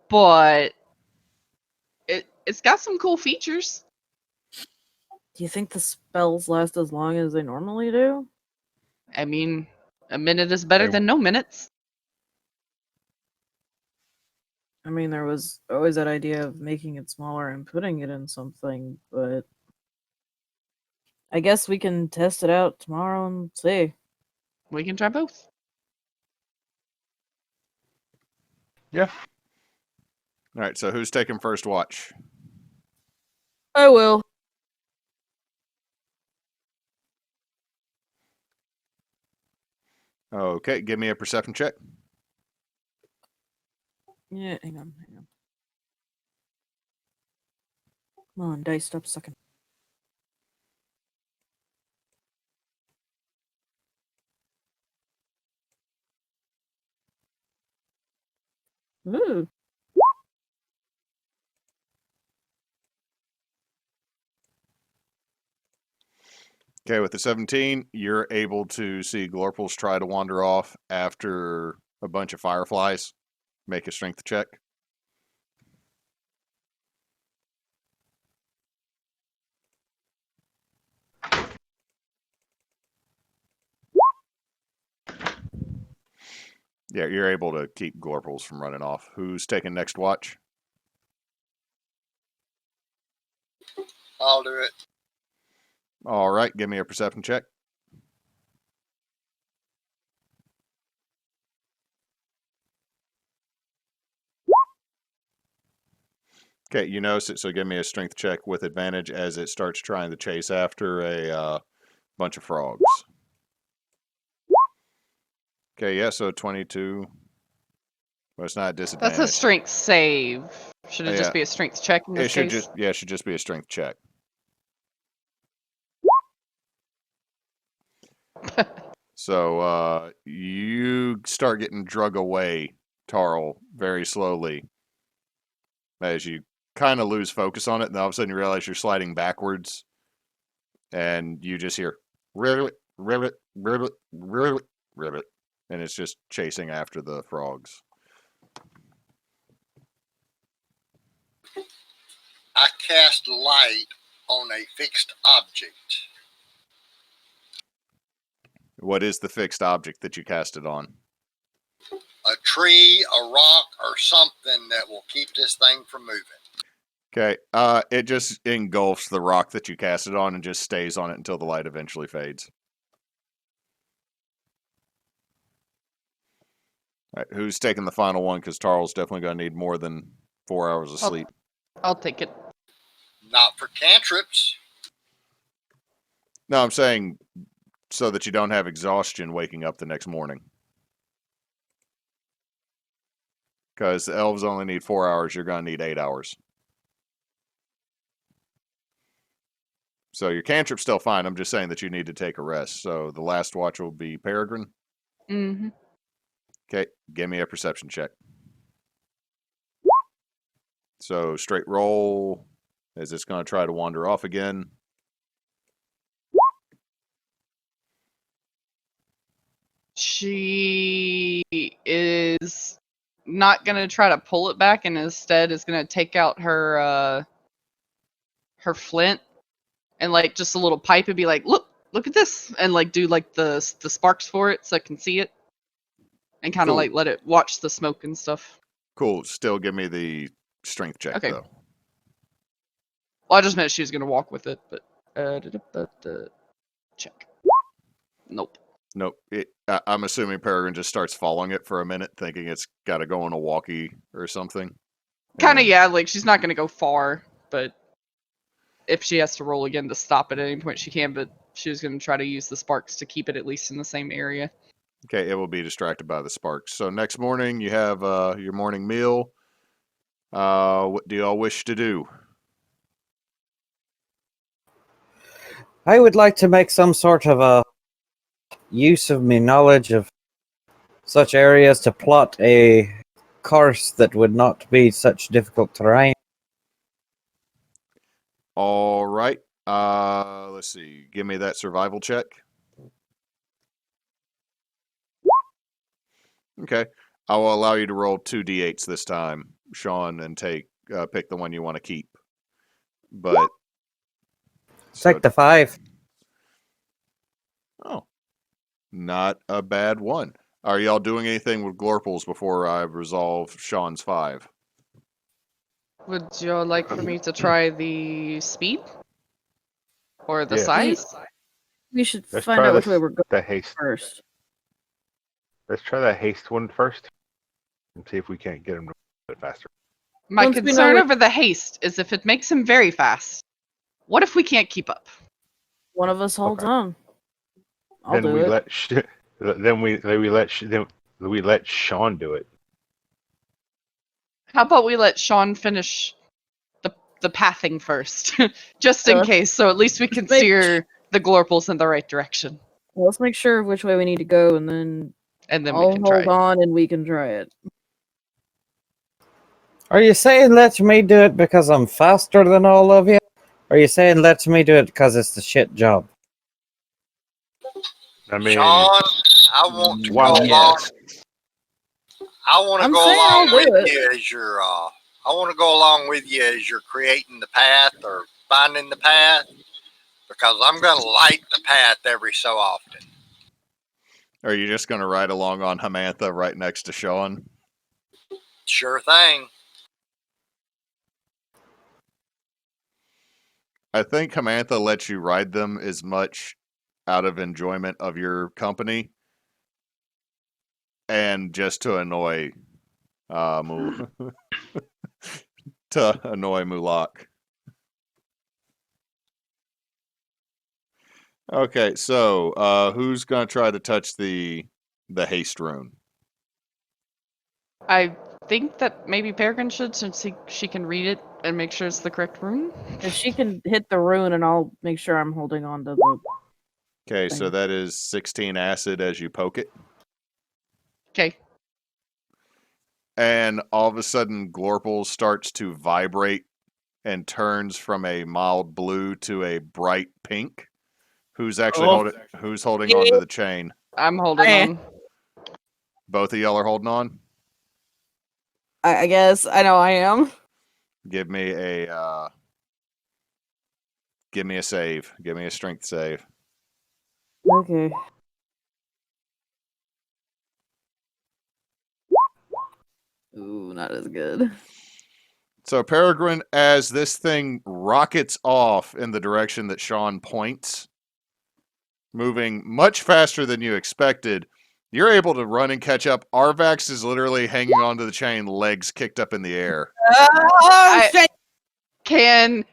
Speaker 3: But it's got some cool features.
Speaker 2: Do you think the spells last as long as they normally do?
Speaker 3: I mean, a minute is better than no minutes.
Speaker 2: I mean, there was always that idea of making it smaller and putting it in something, but I guess we can test it out tomorrow and see.
Speaker 3: We can try both.
Speaker 4: Yeah.
Speaker 1: All right, so who's taking first watch?
Speaker 2: I will.
Speaker 1: Okay, give me a perception check.
Speaker 2: Yeah, hang on. Come on, dice, stop sucking. Ooh.
Speaker 1: Okay, with the 17, you're able to see Glorpals try to wander off after a bunch of fireflies. Make a strength check. Yeah, you're able to keep Glorpals from running off. Who's taking next watch?
Speaker 5: I'll do it.
Speaker 1: All right, give me a perception check. Okay, you notice it, so give me a strength check with advantage as it starts trying to chase after a bunch of frogs. Okay, yeah, so 22. Well, it's not a disadvantage.
Speaker 3: That's a strength save. Should it
Speaker 1: Yeah.
Speaker 3: just be a strength check in this
Speaker 1: It should
Speaker 3: case?
Speaker 1: it should just be a strength check. So you start getting drug away, Tarl, very slowly. As you kind of lose focus on it, and all of a sudden you realize you're sliding backwards, and you just hear ribbit, ribbit, ribbit, ribbit, ribbit, and it's just chasing after the frogs.
Speaker 5: I cast light on a fixed object.
Speaker 1: What is the fixed object that you cast it on?
Speaker 5: A tree, a rock, or something that will keep this thing from moving.
Speaker 1: Okay, it just engulfs the rock that you cast it on and just stays on it until the light eventually fades. All right, who's taking the final one? Because Tarl's definitely going to need more than 4 hours of sleep.
Speaker 3: I'll take it.
Speaker 5: Not for cantrips.
Speaker 1: No, I'm saying so that you don't have exhaustion waking up the next morning. Because the elves only need 4 hours, you're going to need 8 hours. So your cantrip's still fine. I'm just saying that you need to take a rest. So the last watch will be Peregrine.
Speaker 3: Mm-hmm.
Speaker 1: Okay, give me a perception check. So straight roll. Is this going to try to wander off again?
Speaker 3: She is not going to try to pull it back, and instead is going to take out her her flint and like just a little pipe and be like, look at this, and like do like the sparks for it so I can see it, and kind of
Speaker 1: Cool.
Speaker 3: like let it watch the smoke and stuff.
Speaker 1: Cool. Still give me the strength check,
Speaker 3: Okay.
Speaker 1: though.
Speaker 3: Well, I just meant she was going to walk with it, but check. Nope.
Speaker 1: Nope. I'm assuming Peregrine just starts following it for a minute, thinking it's got to go on a walkie or something.
Speaker 3: Kind of,
Speaker 1: And-
Speaker 3: yeah. Like she's not going to go far, but if she has to roll again to stop it at any point, she can. But she was going to try to use the sparks to keep it at least in the same area.
Speaker 1: Okay, it will be distracted by the sparks. So next morning, you have your morning meal. What do y'all wish to do?
Speaker 7: I would like to make some sort of a use of my knowledge of such areas to plot a course that would not be such difficult terrain.
Speaker 1: All right. Let's see. Give me that survival check. Okay. I will allow you to roll 2d8s this time, Sean, and pick the one you want to keep. But
Speaker 7: Take the 5.
Speaker 1: Oh, not a bad one. Are y'all doing anything with Glorpals before I resolve Sean's 5?
Speaker 3: Would you like for me to try the speed or the
Speaker 4: Yeah.
Speaker 3: size?
Speaker 2: We should
Speaker 4: Let's
Speaker 2: find
Speaker 4: try
Speaker 2: out which
Speaker 4: this-
Speaker 2: way we're going
Speaker 4: The haste.
Speaker 2: first.
Speaker 4: Let's try that haste one first and see if we can't get him to move a bit faster.
Speaker 3: My
Speaker 2: Once we know
Speaker 3: concern
Speaker 2: which-
Speaker 3: over the haste is if it makes him very fast. What if we can't keep up?
Speaker 2: One of us holds
Speaker 4: Okay.
Speaker 2: on. I'll
Speaker 4: then
Speaker 2: do
Speaker 4: we
Speaker 2: it.
Speaker 4: we let Sean do it.
Speaker 3: How about we let Sean finish the pathing first, just in
Speaker 2: Uh,
Speaker 3: case, so at least we can
Speaker 2: make-
Speaker 3: steer the Glorpals in the right direction,
Speaker 2: Well, let's make sure which way we need to go, and then
Speaker 3: and then
Speaker 2: I'll
Speaker 3: we can try.
Speaker 2: hold on and we can try it.
Speaker 7: Are you saying let me do it because I'm faster than all of you? Or are you saying let me do it because it's the shit job?
Speaker 4: I mean,
Speaker 5: Sean, I want to
Speaker 4: Wow,
Speaker 5: go along.
Speaker 6: yes.
Speaker 5: I want to
Speaker 2: I'm
Speaker 5: go
Speaker 2: saying
Speaker 5: along
Speaker 2: I'll do
Speaker 5: with
Speaker 2: it.
Speaker 5: you as you're. I want to go along with you as you're creating the path or finding the path, because I'm going to light the path every so often.
Speaker 1: Are you just going to ride along on Hamantha right next to Sean?
Speaker 5: Sure thing.
Speaker 1: I think Hamantha lets you ride them as much out of enjoyment of your company and just to annoy Mulak. Okay, so who's gonna try to touch the haste rune?
Speaker 3: I think that maybe Peregrine should, since she can read it and make sure it's the correct rune.
Speaker 2: If she can hit the rune, and I'll make sure I'm holding on to the
Speaker 1: Okay, so
Speaker 2: thing.
Speaker 1: that is 16 acid as you poke it.
Speaker 3: Okay.
Speaker 1: And all of a sudden, Glorpals starts to vibrate and turns from a mild blue to a bright pink. Who's actually holding onto the chain?
Speaker 3: I'm holding
Speaker 2: I-
Speaker 3: on.
Speaker 1: Both of y'all are holding on?
Speaker 2: I guess I know I am.
Speaker 1: Give me a save. Give me a strength save.
Speaker 2: Okay. Ooh, not as good.
Speaker 1: So Peregrine, as this thing rockets off in the direction that Sean points, moving much faster than you expected, you're able to run and catch up. Arvax is literally hanging onto the chain, legs kicked up in the air.
Speaker 2: Oh shit!
Speaker 3: Can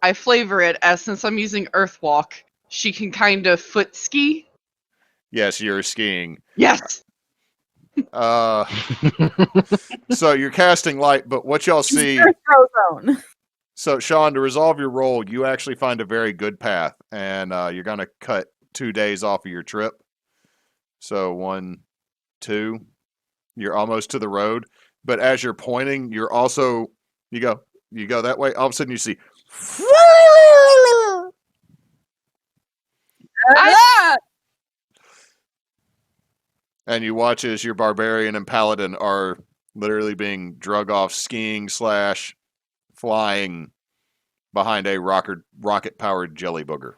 Speaker 3: I flavor it as, since I'm using Earthwalk, she can kind of foot ski?
Speaker 1: Yes, you're skiing.
Speaker 3: Yes!
Speaker 1: So you're casting light, but what y'all see...
Speaker 2: Zone.
Speaker 1: So, Sean, to resolve your roll, you actually find a very good path, and you're going to cut 2 days off of your trip. So, 1, 2, you're almost to the road. But as you're pointing, you're also, you go that way. All of a sudden, you see, and you watch as your barbarian and paladin are literally being drug off skiing / flying behind a rocket-powered jelly booger.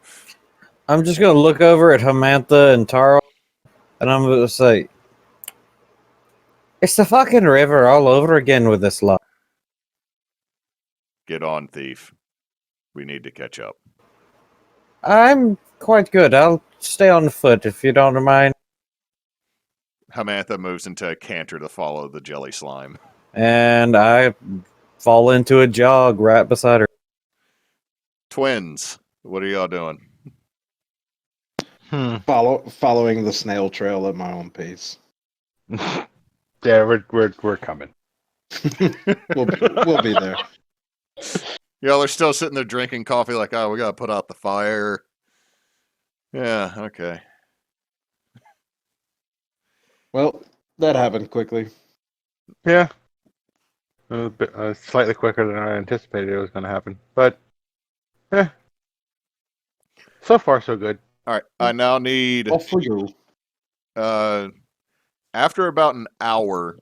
Speaker 7: I'm just gonna look over at Hamantha and Tarl, and I'm gonna say, "It's the fucking river all over again with this lot."
Speaker 1: Get on, thief. We need to catch up.
Speaker 7: I'm quite good. I'll stay on foot if you don't mind.
Speaker 1: Hamantha moves into a canter to follow the jelly slime.
Speaker 7: And I fall into a jog right beside her.
Speaker 1: Twins, what are y'all doing?
Speaker 6: Following the snail trail at my own pace.
Speaker 4: Yeah, we're coming.
Speaker 6: We'll be there.
Speaker 1: Y'all are still sitting there drinking coffee like, oh, we gotta put out the fire. Yeah, okay.
Speaker 6: Well, that happened quickly.
Speaker 4: Yeah. A bit, slightly quicker than I anticipated it was going to happen. But, so far so good.
Speaker 1: All right, I now need,
Speaker 6: Off for you.
Speaker 1: after about an hour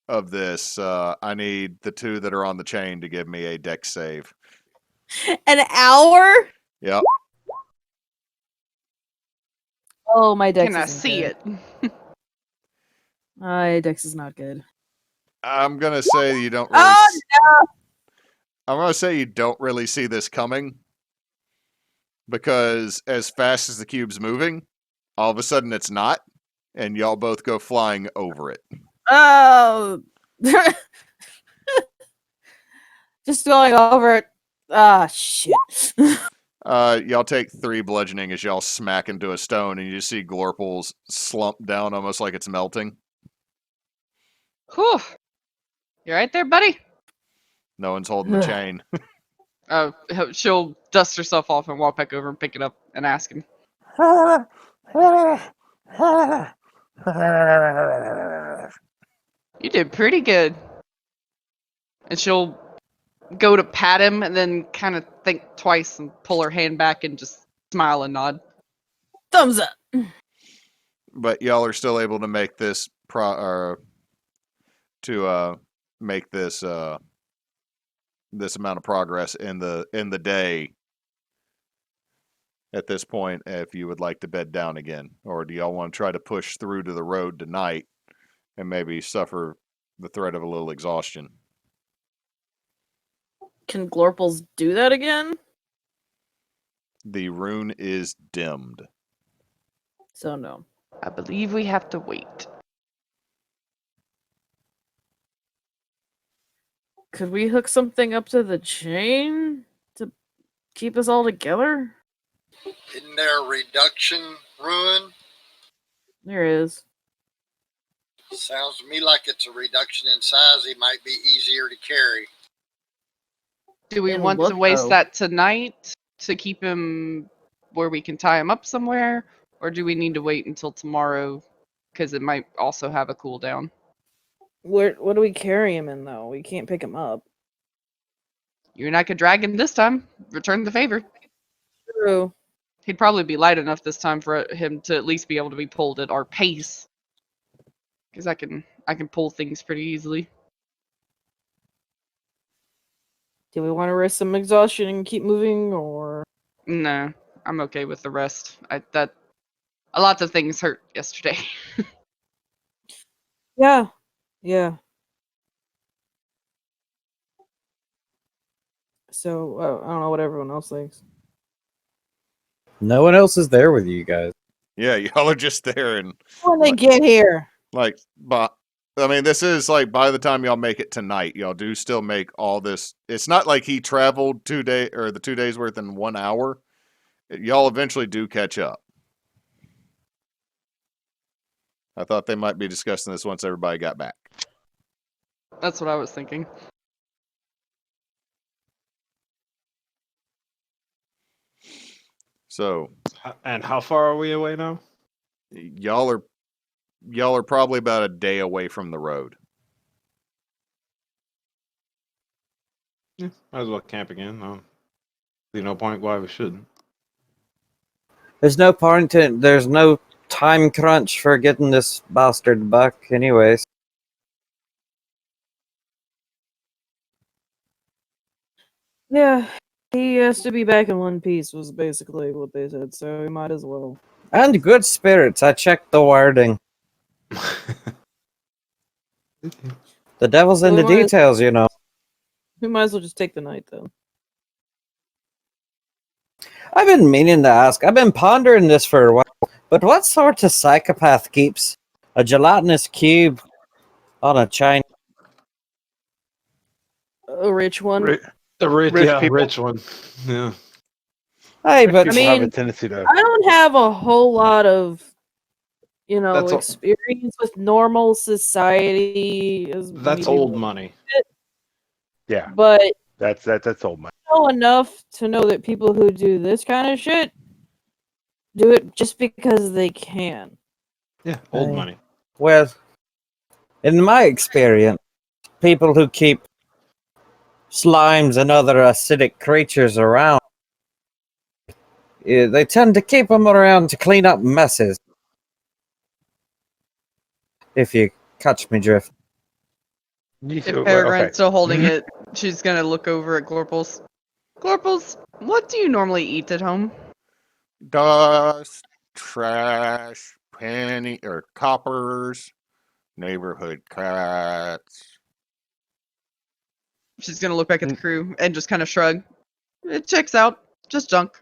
Speaker 1: of this, I need the 2 that are on the chain to give me a dex save.
Speaker 2: An hour?
Speaker 1: Yep.
Speaker 2: Oh, my dex.
Speaker 3: Can I
Speaker 2: isn't
Speaker 3: see
Speaker 2: good.
Speaker 3: it?
Speaker 2: My dex is not good.
Speaker 1: I'm gonna say you don't really.
Speaker 2: Oh no!
Speaker 1: I'm gonna say you don't really see this coming, because as fast as the cube's moving, all of a sudden it's not, and y'all both go flying over it.
Speaker 2: Oh, just going over it. Ah, shit.
Speaker 1: Y'all take 3 bludgeoning as y'all smack into a stone, and you just see Glorpals slump down almost like it's melting.
Speaker 3: Whew. You right there, buddy?
Speaker 1: No one's holding the chain.
Speaker 3: Oh, she'll dust herself off and walk back over and pick it up and ask him. You did pretty good. And she'll go to pat him and then kind of think twice and pull her hand back and just smile and nod.
Speaker 2: Thumbs up.
Speaker 1: But y'all are still able to make this make this this amount of progress in the day. At this point, if you would like to bed down again, or do y'all want to try to push through to the road tonight and maybe suffer the threat of a little exhaustion?
Speaker 2: Can Glorpals do that again?
Speaker 1: The rune is dimmed.
Speaker 2: So no.
Speaker 3: I believe we have to wait.
Speaker 2: Could we hook something up to the chain to keep us all together?
Speaker 5: Isn't there a reduction rune?
Speaker 2: There is.
Speaker 5: Sounds to me like it's a reduction in size. He might be easier to carry.
Speaker 3: Do we
Speaker 2: And
Speaker 3: want
Speaker 2: what,
Speaker 3: to waste
Speaker 2: though?
Speaker 3: that tonight to keep him where we can tie him up somewhere, or do we need to wait until tomorrow because it might also have a cooldown?
Speaker 2: What do we carry him in though? We can't pick him up.
Speaker 3: You and I could drag him this time. Return the favor.
Speaker 2: True.
Speaker 3: He'd probably be light enough this time for him to at least be able to be pulled at our pace. Because I can pull things pretty easily.
Speaker 2: Do we want to risk some exhaustion and keep moving, or?
Speaker 3: No, I'm okay with the rest. A lot of things hurt yesterday.
Speaker 2: Yeah. Yeah. So I don't know what everyone else thinks.
Speaker 7: No one else is there with you guys.
Speaker 1: Yeah, y'all are just there and
Speaker 2: When they get here.
Speaker 1: like, but I mean, this is like by the time y'all make it tonight, y'all do still make all this. It's not like he traveled 2 day or the 2 days worth in 1 hour. Y'all eventually do catch up. I thought they might be discussing this once everybody got back.
Speaker 3: That's what I was thinking.
Speaker 1: So,
Speaker 6: And how far are we away now?
Speaker 1: y'all are probably about a day away from the road.
Speaker 6: Yeah, might as well camp again. No, see no point why we shouldn't.
Speaker 7: There's no point in. There's no time crunch for getting this bastard back, anyways.
Speaker 2: Yeah. He has to be back in one piece was basically what they said, so we might as well.
Speaker 7: And good spirits. I checked the wording. The devil's in
Speaker 2: We
Speaker 7: the
Speaker 2: might as-
Speaker 7: details, you know.
Speaker 2: We might as well just take the night then.
Speaker 7: I've been meaning to ask. I've been pondering this for a while. But what sort of psychopath keeps a gelatinous cube on a chain?
Speaker 2: A rich one.
Speaker 6: The rich,
Speaker 4: Rich
Speaker 6: yeah,
Speaker 4: people.
Speaker 6: rich one. Yeah.
Speaker 7: Hey, but
Speaker 4: People
Speaker 2: I
Speaker 4: have a
Speaker 2: mean,
Speaker 4: tendency to.
Speaker 2: I don't have a whole lot of,
Speaker 6: That's all-
Speaker 2: experience with normal society. As
Speaker 6: That's
Speaker 2: many
Speaker 6: old
Speaker 2: people,
Speaker 6: money.
Speaker 4: Yeah,
Speaker 2: but
Speaker 4: that's old money.
Speaker 2: I know enough to know that people who do this kind of shit do it just because they can.
Speaker 6: Yeah, old
Speaker 7: Hey.
Speaker 6: money.
Speaker 7: well, in my experience, people who keep slimes and other acidic creatures around, they tend to keep them around to clean up messes. If you catch me drift.
Speaker 3: If Peregrine's still holding it, she's gonna look over at Glorpals. Glorpals, what do you normally eat at home?
Speaker 1: Dust, trash, penny or coppers, neighborhood cats.
Speaker 3: She's gonna look back at the crew and just kind of shrug. It checks out. Just junk.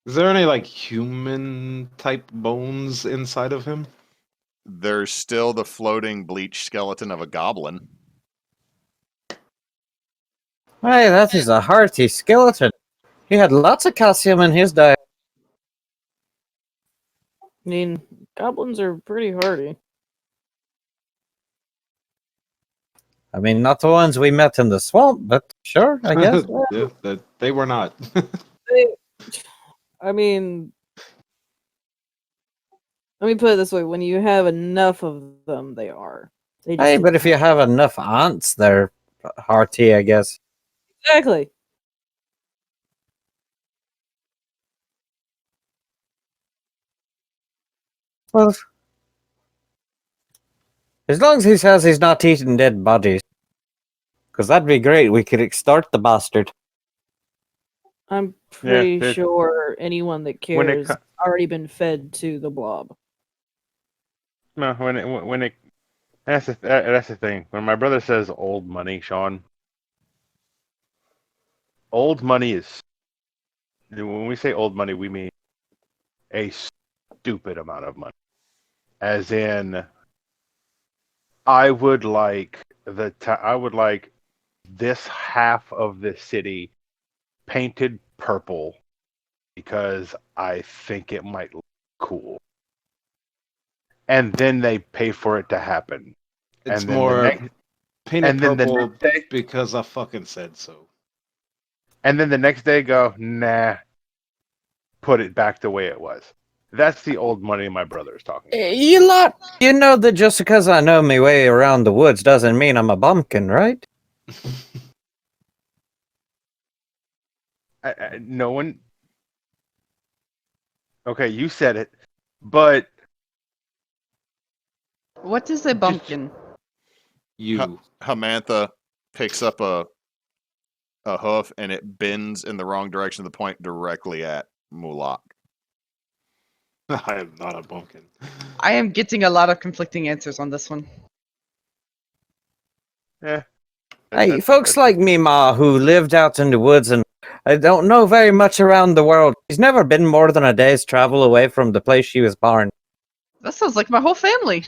Speaker 6: Is there any like human type bones inside of him?
Speaker 1: There's still the floating bleached skeleton of a goblin.
Speaker 7: Hey, that is a hearty skeleton. He had lots of calcium in his diet.
Speaker 2: I mean, goblins are pretty hardy.
Speaker 7: I mean, not the ones we met in the swamp, but sure, I guess.
Speaker 6: Yeah, they were not.
Speaker 2: I mean, let me put it this way: when you have enough of them, they are. They just
Speaker 7: Hey, but if you have enough ants, they're hearty, I guess.
Speaker 2: exactly.
Speaker 7: Well, as long as he says he's not eating dead bodies. Because that'd be great. We could extort the bastard.
Speaker 2: I'm pretty
Speaker 4: it-
Speaker 2: sure anyone that
Speaker 4: when it
Speaker 2: cares
Speaker 4: co-
Speaker 2: already been fed to the blob.
Speaker 4: No, when it that's the thing. When my brother says old money, Sean, old money is. When we say old money, we mean a stupid amount of money. As in, I would like this half of the city painted purple because I think it might look cool. And then they pay for it to happen.
Speaker 6: It's
Speaker 4: and then
Speaker 6: more painted
Speaker 4: and then the
Speaker 6: purple
Speaker 4: next day-
Speaker 6: because I fucking said so.
Speaker 4: And then the next day go, nah, put it back the way it was. That's the old money my brother is talking about.
Speaker 7: You know that just because I know my way around the woods doesn't mean I'm a bumpkin, right?
Speaker 4: No one. Okay, you said it, but
Speaker 3: What is a bumpkin?
Speaker 6: You.
Speaker 1: Hamantha picks up a hoof and it bends in the wrong direction to point directly at Mulak.
Speaker 6: I am not a bumpkin.
Speaker 3: I am getting a lot of conflicting answers on this one.
Speaker 4: yeah.
Speaker 7: Hey, folks like me, Ma, who lived out in the woods and I don't know very much around the world. She's never been more than a day's travel away from the place she was born.
Speaker 3: That sounds like my whole family.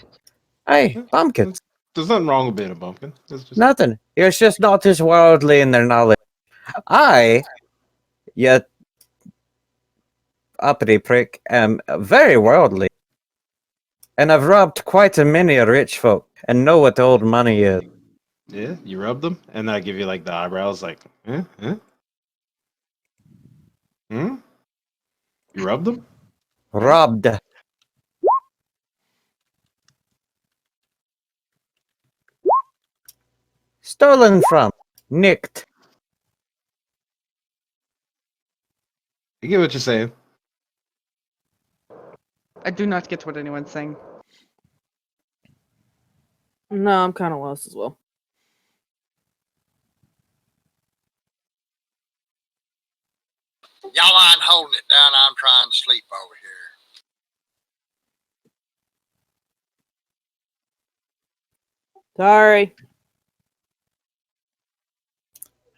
Speaker 7: Hey, bumpkins.
Speaker 6: There's nothing wrong with being a bumpkin. It's just
Speaker 7: Nothing. You're just not as worldly in their knowledge. Yet uppity prick, am very worldly. And I've robbed quite a many rich folk and know what old money is.
Speaker 6: yeah. You rub them, and I give you like the eyebrows, like, You rub them?
Speaker 7: Robbed. Stolen from. Nicked.
Speaker 6: You get what you're saying.
Speaker 3: I do not get what anyone's saying.
Speaker 2: No, I'm kind of lost as well.
Speaker 5: Y'all mind holding it down? I'm trying to sleep over here.
Speaker 2: Sorry.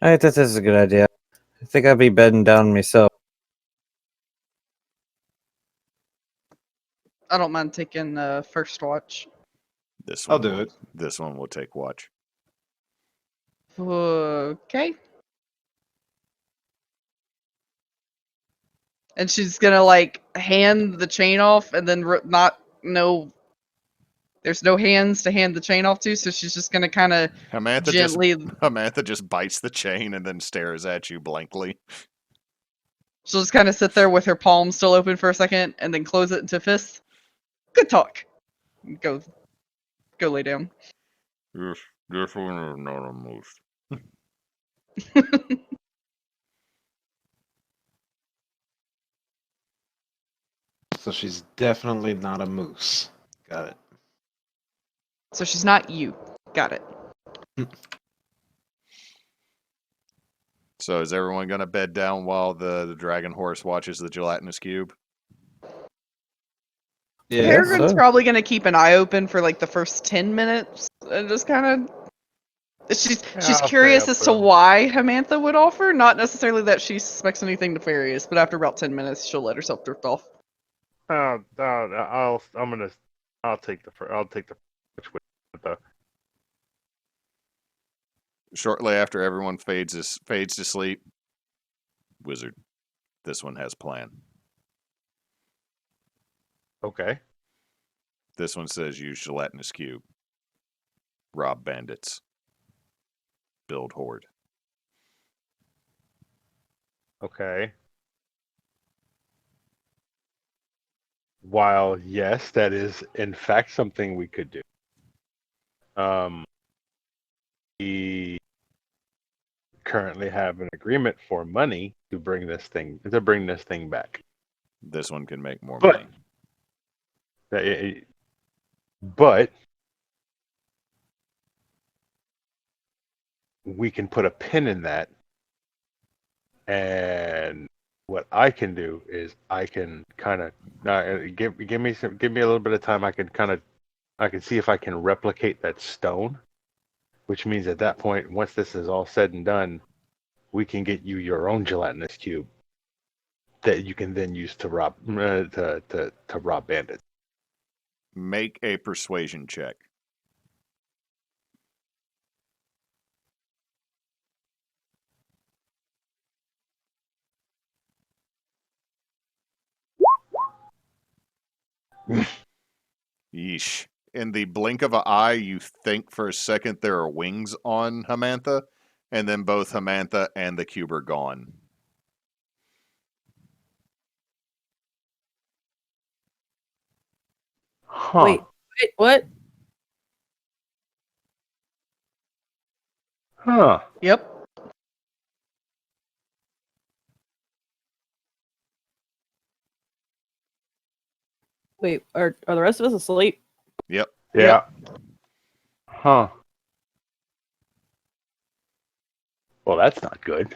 Speaker 7: I think this is a good idea. I think I'll be bedding down myself.
Speaker 3: I don't mind taking first watch.
Speaker 1: This
Speaker 6: I'll
Speaker 1: one
Speaker 6: do
Speaker 1: will-
Speaker 6: it.
Speaker 1: This one will take watch.
Speaker 3: Okay. And she's gonna like hand the chain off, and then there's no hands to hand the chain off to, so she's just gonna kind of gently.
Speaker 1: Hamantha just bites the chain and then stares at you blankly.
Speaker 3: She'll just kind of sit there with her palm still open for a second, and then close it into fists. Good talk. Go lay down.
Speaker 1: This one is not a moose.
Speaker 6: So she's definitely not a moose. Got it.
Speaker 3: So she's not you. Got it.
Speaker 1: So is everyone going to bed down while the dragon horse watches the gelatinous cube?
Speaker 6: Yeah.
Speaker 3: Peregrine's
Speaker 7: so.
Speaker 3: probably gonna keep an eye open for like the first 10 minutes and just kind of. She's
Speaker 4: I'll
Speaker 3: curious
Speaker 4: stay up
Speaker 3: as to
Speaker 4: with 'em.
Speaker 3: why Hamantha would offer, not necessarily that she suspects anything nefarious, but after about 10 minutes, she'll let herself drift off.
Speaker 4: I'll take the which with the
Speaker 1: Shortly after everyone fades to sleep, Wizard, this one has plan.
Speaker 4: okay.
Speaker 1: This one says use gelatinous cube. Rob bandits. Build horde.
Speaker 4: Okay. While yes, that is in fact something we could do. We currently have an agreement for money to bring this thing back.
Speaker 1: This one can make more
Speaker 4: But-
Speaker 1: money.
Speaker 4: But we can put a pin in that, and what I can do is I can kind of give me a little bit of time. I can see if I can replicate that stone, which means at that point, once this is all said and done, we can get you your own gelatinous cube that you can then use to rob to rob bandits.
Speaker 1: Make a persuasion check. Yeesh. In the blink of an eye, you think for a second there are wings on Hamantha, and then both Hamantha and the cube are gone.
Speaker 4: Huh.
Speaker 2: Wait, what?
Speaker 4: Huh.
Speaker 3: Yep.
Speaker 2: Wait, are the rest of us asleep?
Speaker 1: Yep.
Speaker 4: Yeah. Huh. Well, that's not good.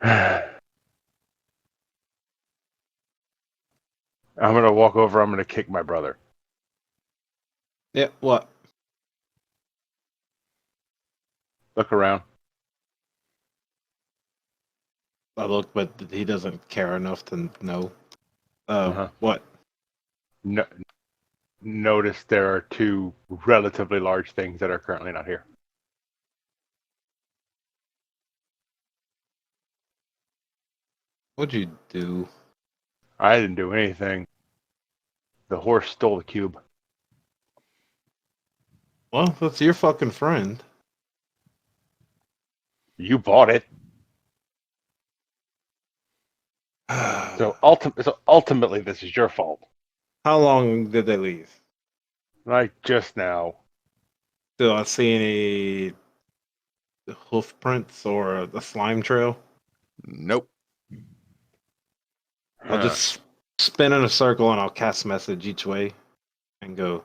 Speaker 4: I'm gonna walk over. I'm gonna kick my brother.
Speaker 6: Yeah, what?
Speaker 4: Look around.
Speaker 6: I look, but he doesn't care enough to know.
Speaker 4: Uh-huh.
Speaker 6: What?
Speaker 4: No, notice there are two relatively large things that are currently not here.
Speaker 6: What'd you do?
Speaker 4: I didn't do anything. The horse stole the cube.
Speaker 6: Well, that's your fucking friend.
Speaker 4: You bought it. So ultimately, this is your fault.
Speaker 6: How long did they leave?
Speaker 4: Like just now.
Speaker 6: Do I see any hoof prints or a slime trail?
Speaker 1: Nope.
Speaker 6: I'll just spin in a circle and I'll cast message each way and go,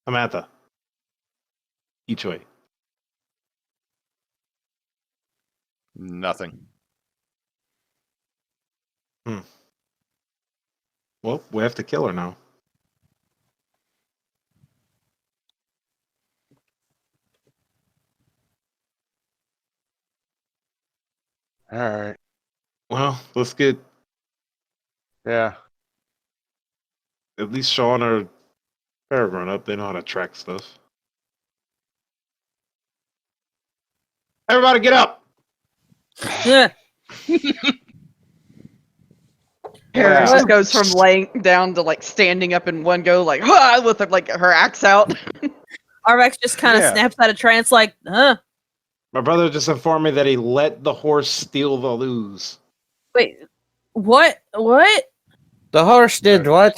Speaker 6: Samantha. Each way.
Speaker 1: Nothing.
Speaker 6: Well, we have to kill her now.
Speaker 4: All right.
Speaker 6: Well, let's get
Speaker 4: Yeah.
Speaker 6: at least Sean or Peregrine up. They know how to track stuff. Everybody get up!
Speaker 2: Yeah.
Speaker 3: Paris
Speaker 2: What?
Speaker 3: just goes from laying down to like standing up in one go, like with her, like her axe out.
Speaker 2: Arvax just kind of
Speaker 4: Yeah.
Speaker 2: snaps out of trance, like, huh?
Speaker 6: My brother just informed me that he let the horse steal the lose.
Speaker 2: Wait, what? What?
Speaker 7: The horse did what?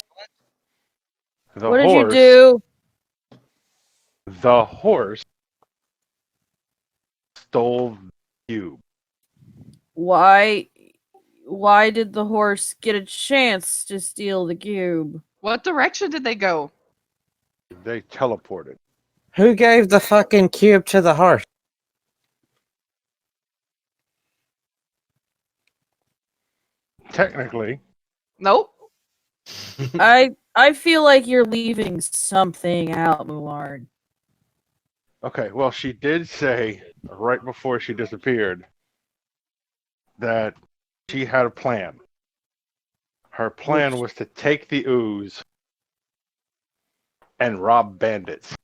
Speaker 4: The
Speaker 2: What did
Speaker 4: horse.
Speaker 2: you do?
Speaker 4: The horse stole the cube.
Speaker 2: Why? Why did the horse get a chance to steal the cube?
Speaker 3: What direction did they go?
Speaker 4: They teleported.
Speaker 7: Who gave the fucking cube to the horse?
Speaker 4: Technically.
Speaker 3: Nope.
Speaker 2: I feel like you're leaving something out, Moulard.
Speaker 4: Okay, well, she did say right before she disappeared that she had a plan. Her plan was to take the ooze and rob bandits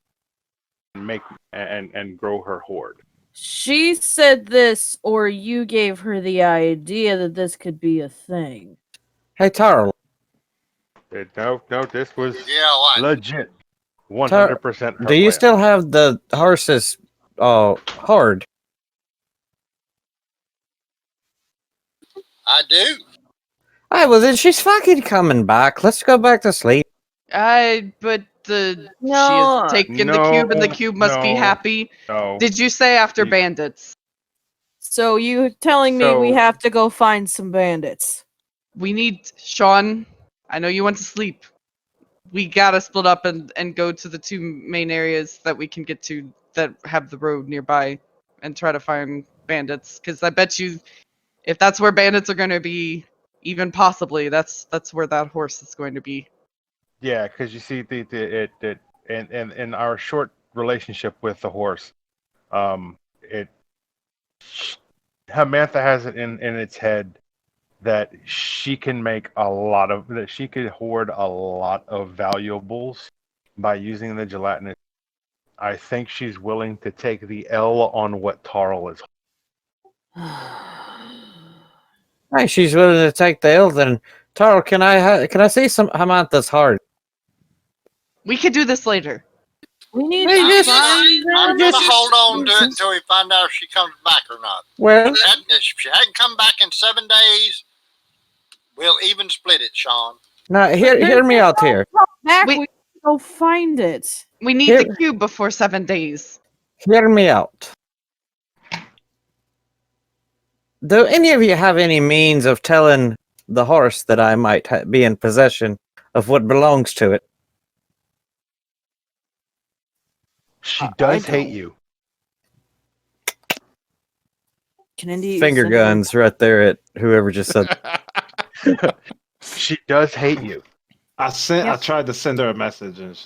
Speaker 4: and make and grow her horde.
Speaker 2: She said this, or you gave her the idea that this could be a thing.
Speaker 7: Hey, Tarl.
Speaker 4: No, this was
Speaker 5: Yeah, what?
Speaker 4: legit. 100% her
Speaker 7: Do you
Speaker 4: plan.
Speaker 7: still have the horse's horde?
Speaker 5: I do.
Speaker 7: Alright, well then she's fucking coming back. Let's go back to sleep.
Speaker 3: But she
Speaker 2: No.
Speaker 3: has taken the cube, and the cube must be
Speaker 4: No.
Speaker 3: happy.
Speaker 4: No.
Speaker 3: Did you say after
Speaker 4: You-
Speaker 3: bandits?
Speaker 2: So you telling me we
Speaker 4: So-
Speaker 2: have to go find some bandits?
Speaker 3: We need Sean. I know you want to sleep. We gotta split up and go to the two main areas that we can get to that have the road nearby, and try to find bandits. Because I bet you, if that's where bandits are going to be, even possibly, that's where that horse is going to be.
Speaker 4: Yeah, because you see, in our short relationship with the horse, Samantha has it in its head that she can that she could hoard a lot of valuables by using the gelatinous. I think she's willing to take the L on what Tarl is.
Speaker 7: Hey, she's willing to take the L then. Tarl, can I see some Samantha's heart?
Speaker 3: We could do this later.
Speaker 2: We need
Speaker 7: Hey,
Speaker 2: to
Speaker 7: just-
Speaker 2: find
Speaker 5: I'm
Speaker 2: them.
Speaker 5: gonna hold on to it until we find out if she comes back or not.
Speaker 7: Well,
Speaker 5: If she hadn't come back in 7 days, We'll even split it, Sean.
Speaker 7: Now, hear me out here.
Speaker 2: Back,
Speaker 3: Wait.
Speaker 2: we go find it.
Speaker 3: We need
Speaker 7: Here-
Speaker 3: the cube before 7 days.
Speaker 7: Hear me out. Do any of you have any means of telling the horse that I might be in possession of what belongs to it?
Speaker 4: She
Speaker 2: I
Speaker 4: does hate
Speaker 2: don't.
Speaker 4: you.
Speaker 2: Can Indy
Speaker 7: Finger
Speaker 2: send her-
Speaker 7: guns right there at whoever just said.
Speaker 4: She does hate you.
Speaker 6: I
Speaker 2: Yep.
Speaker 6: tried to send her a message and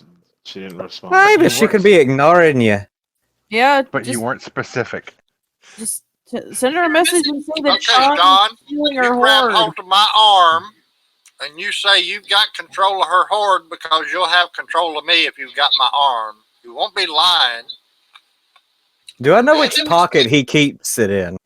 Speaker 6: she didn't respond.
Speaker 7: Maybe
Speaker 4: you
Speaker 7: she
Speaker 4: weren't-
Speaker 7: could be ignoring you.
Speaker 2: Yeah,
Speaker 4: But
Speaker 2: just,
Speaker 4: you weren't specific.
Speaker 2: just send her a message and say that
Speaker 5: Okay,
Speaker 2: Sean
Speaker 5: Don,
Speaker 2: is stealing
Speaker 5: you
Speaker 2: her
Speaker 5: grab
Speaker 2: hoard.
Speaker 5: hold of my arm and you say you've got control of her hoard because you'll have control of me if you've got my arm. You won't be lying.
Speaker 7: Do I know which pocket he keeps it in?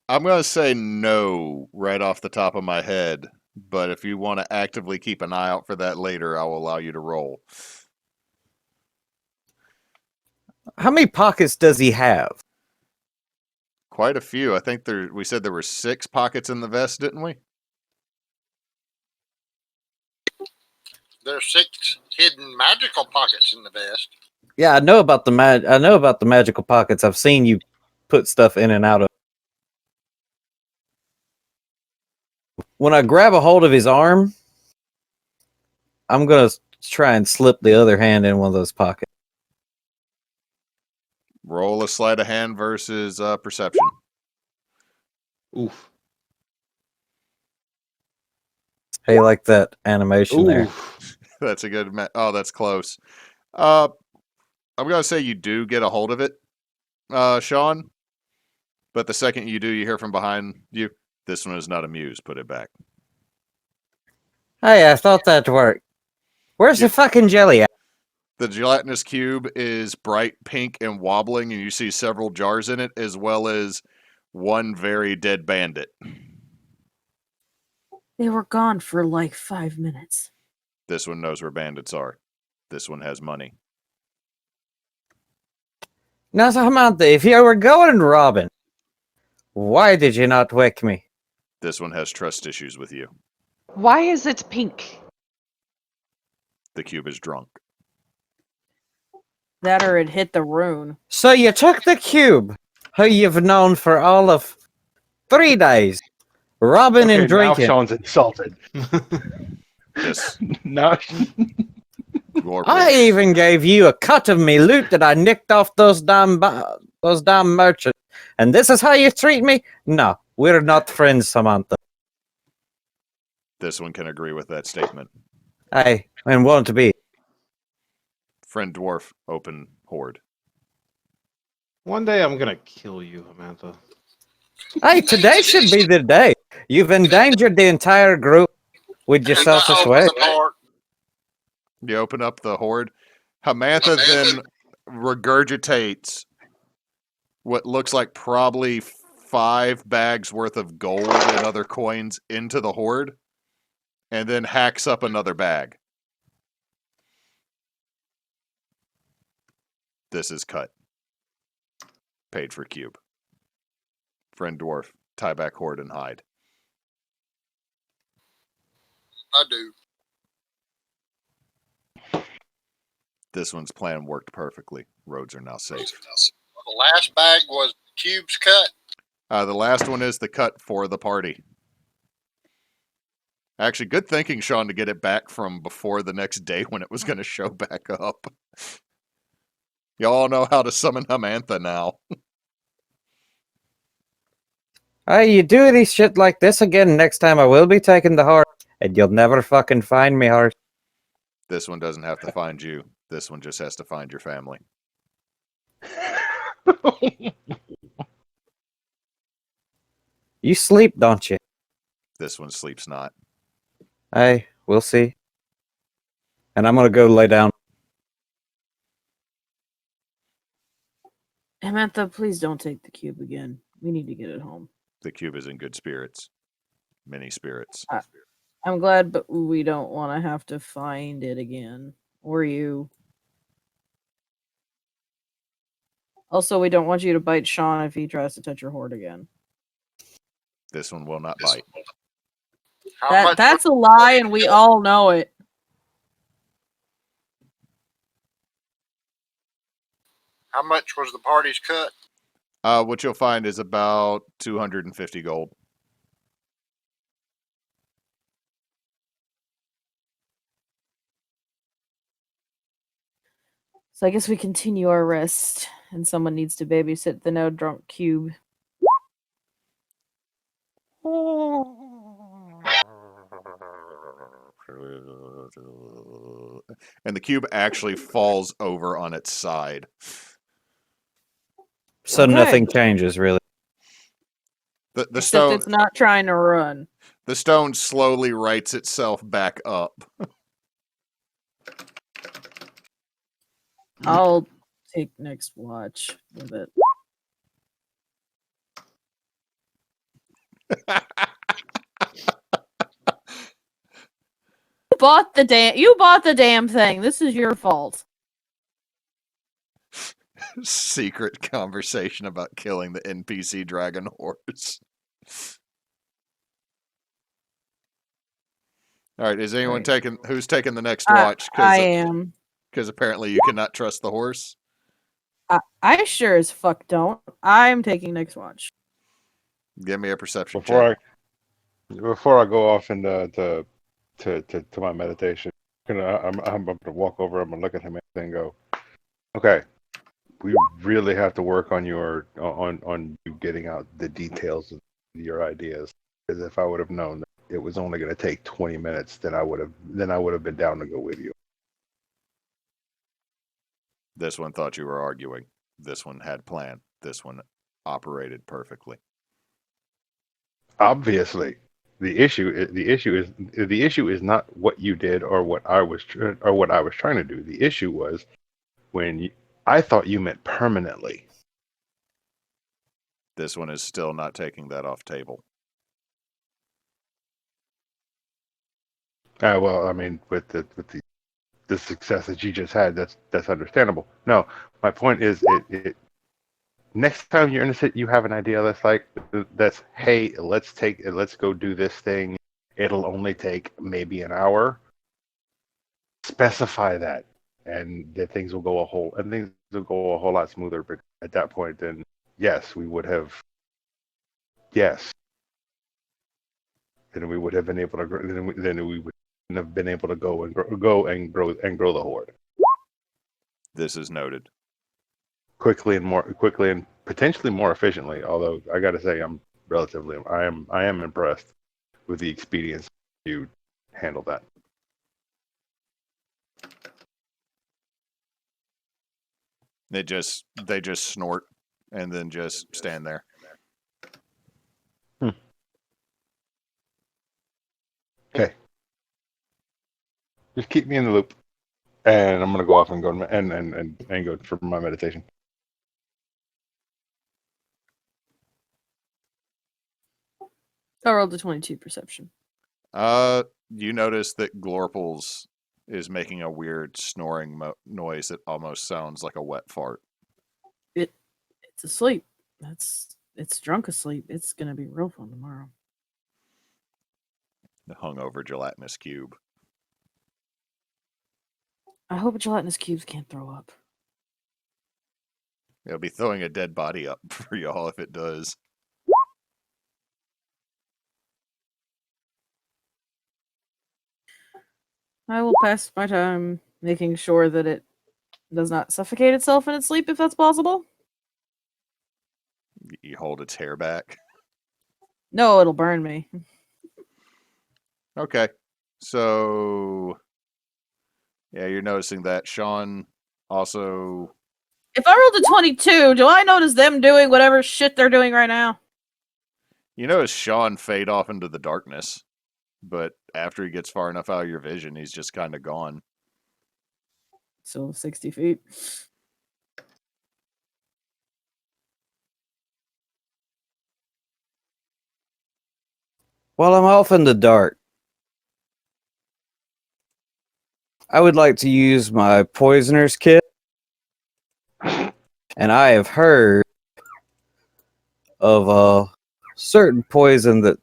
Speaker 1: I'm going to say no right off the top of my head, but if you want to actively keep an eye out for that later, I will allow you to roll.
Speaker 7: How many pockets does he have?
Speaker 1: Quite a few. I think we said there were 6 pockets in the vest, didn't we?
Speaker 5: There's 6 hidden magical pockets in the vest.
Speaker 7: Yeah, I know about the magical pockets. I've seen you put stuff in and out of. When I grab a hold of his arm, I'm gonna try and slip the other hand in one of those pockets.
Speaker 1: Roll a sleight of hand versus perception.
Speaker 6: Oof.
Speaker 7: Hey, like that animation there.
Speaker 6: Oof.
Speaker 1: That's a good. Oh, that's close. I'm gonna say you do get a hold of it, Sean. But the second you do, you hear from behind you, "This one is not amused. Put it back."
Speaker 7: Hey, I thought that worked. Where's
Speaker 1: You-
Speaker 7: the fucking jelly at?
Speaker 1: The gelatinous cube is bright pink and wobbling, and you see several jars in it, as well as one very dead bandit.
Speaker 2: They were gone for like 5 minutes.
Speaker 1: This one knows where bandits are. This one has money.
Speaker 7: Now, Samantha, if you were going robbing, why did you not wake me?
Speaker 1: This one has trust issues with you.
Speaker 3: Why is it pink?
Speaker 1: The cube is drunk.
Speaker 2: That or it hit the rune.
Speaker 7: So you took the cube, who you've known for all of 3 days, robbing
Speaker 4: Okay,
Speaker 7: and
Speaker 4: now
Speaker 7: drinking.
Speaker 4: Sean's insulted.
Speaker 1: This
Speaker 4: Now,
Speaker 1: Glorpals.
Speaker 7: I even gave you a cut of me loot that I nicked off those damn merchants. And this is how you treat me? No, we're not friends, Samantha.
Speaker 1: This one can agree with that statement.
Speaker 7: I and want to be.
Speaker 1: Friend dwarf, open hoard.
Speaker 6: One day I'm gonna kill you, Amantha.
Speaker 7: Hey, today should be the day. You've endangered the entire group with your
Speaker 5: And I
Speaker 7: selfish
Speaker 5: open
Speaker 7: way.
Speaker 5: the door.
Speaker 1: You open up the hoard. Hamantha then regurgitates what looks like probably 5 bags worth of gold and other coins into the hoard, and then hacks up another bag. This is cut. Paid for cube. Friend dwarf, tie back hoard and hide.
Speaker 5: I do.
Speaker 1: This one's plan worked perfectly. Roads are now safe.
Speaker 5: The last bag was cubes cut.
Speaker 1: The last one is the cut for the party. Actually, good thinking, Sean, to get it back from before the next day when it was going to show back up. Y'all know how to summon Hamantha now.
Speaker 7: Hey, you do any shit like this again, next time I will be taking the horse, and you'll never fucking find me, horse.
Speaker 1: This one doesn't have to find you. This one just has to find your family.
Speaker 7: You sleep, don't you?
Speaker 1: This one sleeps not.
Speaker 7: Hey, we'll see. And I'm gonna go lay down.
Speaker 2: Amantha, please don't take the cube again. We need to get it home.
Speaker 1: The cube is in good spirits. Many spirits.
Speaker 2: I'm glad, but we don't want to have to find it again. Or you. Also, we don't want you to bite Sean if he tries to touch your hoard again.
Speaker 1: This one will not bite.
Speaker 5: How much?
Speaker 2: That's a lie, and we all know it.
Speaker 5: How much was the party's cut?
Speaker 1: What you'll find is about 250 gold.
Speaker 2: So I guess we continue our rest, and someone needs to babysit the now drunk cube.
Speaker 1: And the cube actually falls over on its side.
Speaker 7: So
Speaker 2: Okay.
Speaker 7: nothing changes, really.
Speaker 1: The
Speaker 2: Except
Speaker 1: stone
Speaker 2: it's not trying to run.
Speaker 1: the stone slowly rights itself back up.
Speaker 2: I'll take next watch with it. You bought the damn thing. This is your fault.
Speaker 1: Secret conversation about killing the NPC dragon horse. All right, is anyone
Speaker 2: Right.
Speaker 1: who's taking the next
Speaker 2: I
Speaker 1: watch?
Speaker 2: am.
Speaker 1: Because apparently you cannot trust the horse.
Speaker 2: I sure as fuck don't. I'm taking next watch.
Speaker 1: Give me a perception check.
Speaker 4: Before I go off into to my meditation, I'm gonna walk over. I'm gonna look at him and go, okay, we really have to work on on you getting out the details of your ideas. Because if I would have known that it was only going to take 20 minutes, then I would have been down to go with you.
Speaker 1: This one thought you were arguing. This one had plan. This one operated perfectly.
Speaker 4: Obviously, the issue is not what you did or what I was trying to do. The issue was when I thought you meant permanently.
Speaker 1: This one is still not taking that off table.
Speaker 4: Well, I mean, with the success that you just had, that's understandable. No, my point is, it next time you're in you have an idea that's hey, let's go do this thing. It'll only take maybe an hour. Specify that, and things will go a whole lot smoother. But at that point, then yes, we would have. Yes. Then we would have been able to. Then we would have been able to go and grow the horde
Speaker 1: This is noted.
Speaker 4: quickly and potentially more efficiently. Although I got to say, I am impressed with the expedience you handle that.
Speaker 1: They just snort and then just stand there.
Speaker 4: Okay. Just keep me in the loop, and I'm gonna go off and go and go for my meditation.
Speaker 2: I rolled a 22 perception.
Speaker 1: You notice that Glorpals is making a weird snoring noise that almost sounds like a wet fart.
Speaker 2: It's asleep. It's drunk asleep. It's gonna be real fun tomorrow.
Speaker 1: The hungover gelatinous cube.
Speaker 2: I hope gelatinous cubes can't throw up.
Speaker 1: It'll be throwing a dead body up for y'all if it does.
Speaker 2: I will pass my time making sure that it does not suffocate itself in its sleep, if that's possible.
Speaker 1: You hold its hair back.
Speaker 2: No, it'll burn me.
Speaker 1: Okay. So, yeah, you're noticing that. Sean also...
Speaker 2: If I rolled a 22, do I notice them doing whatever shit they're doing right now?
Speaker 1: You notice Sean fade off into the darkness. But after he gets far enough out of your vision, he's just kind of gone.
Speaker 2: Still 60 feet.
Speaker 7: While I'm off in the dark, I would like to use my poisoner's kit. And I have heard of certain poison that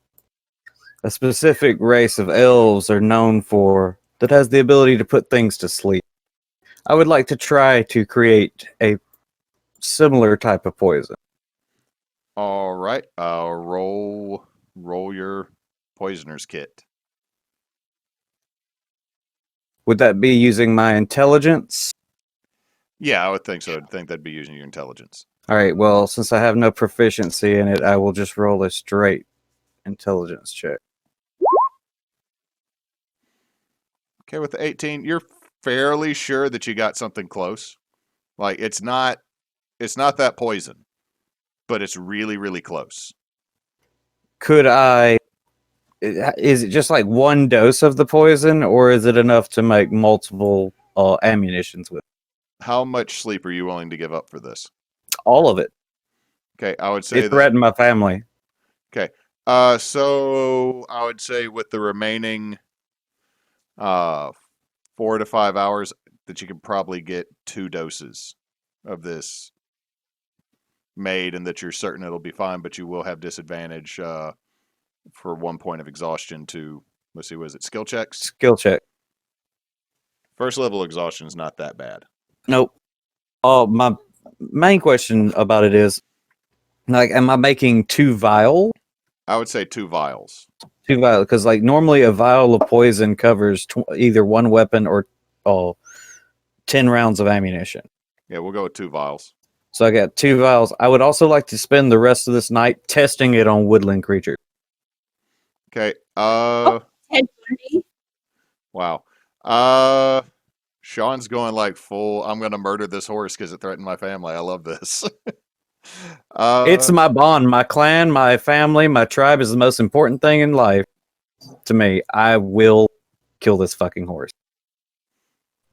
Speaker 7: a specific race of elves are known for that has the ability to put things to sleep. I would like to try to create a similar type of poison.
Speaker 1: All right. Roll your poisoner's kit.
Speaker 7: Would that be using my intelligence?
Speaker 1: Yeah, I would think so. I'd think that'd be using your intelligence.
Speaker 7: All right, well, since I have no proficiency in it, I will just roll a straight intelligence check.
Speaker 1: Okay, with the 18, you're fairly sure that you got something close. Like it's not that poison, but it's really, really close.
Speaker 7: Could I... Is it just like one dose of the poison, or is it enough to make multiple ammunitions with?
Speaker 1: How much sleep are you willing to give up for this?
Speaker 7: All of it.
Speaker 1: Okay, I would say
Speaker 7: It threatened my family.
Speaker 1: Okay. So I would say with the remaining 4 to 5 hours that you could probably get 2 doses of this made, and that you're certain it'll be fine, but you will have disadvantage for 1 point of exhaustion to, let's see, was it skill checks?
Speaker 7: Skill check.
Speaker 1: First level exhaustion is not that bad.
Speaker 7: Nope. Oh, my main question about it is, like, am I making 2 vials?
Speaker 1: I would say 2 vials.
Speaker 7: 2 vials, because like normally a vial of poison covers either 1 weapon or 10 rounds of ammunition.
Speaker 1: Yeah, we'll go with 2 vials.
Speaker 7: So I got 2 vials. I would also like to spend the rest of this night testing it on woodland creatures.
Speaker 1: Okay.
Speaker 8: Ted Bundy.
Speaker 1: Wow. Sean's going like full, I'm going to murder this horse because it threatened my family. I love this.
Speaker 7: It's my bond, my clan, my family, my tribe is the most important thing in life to me. I will kill this fucking horse.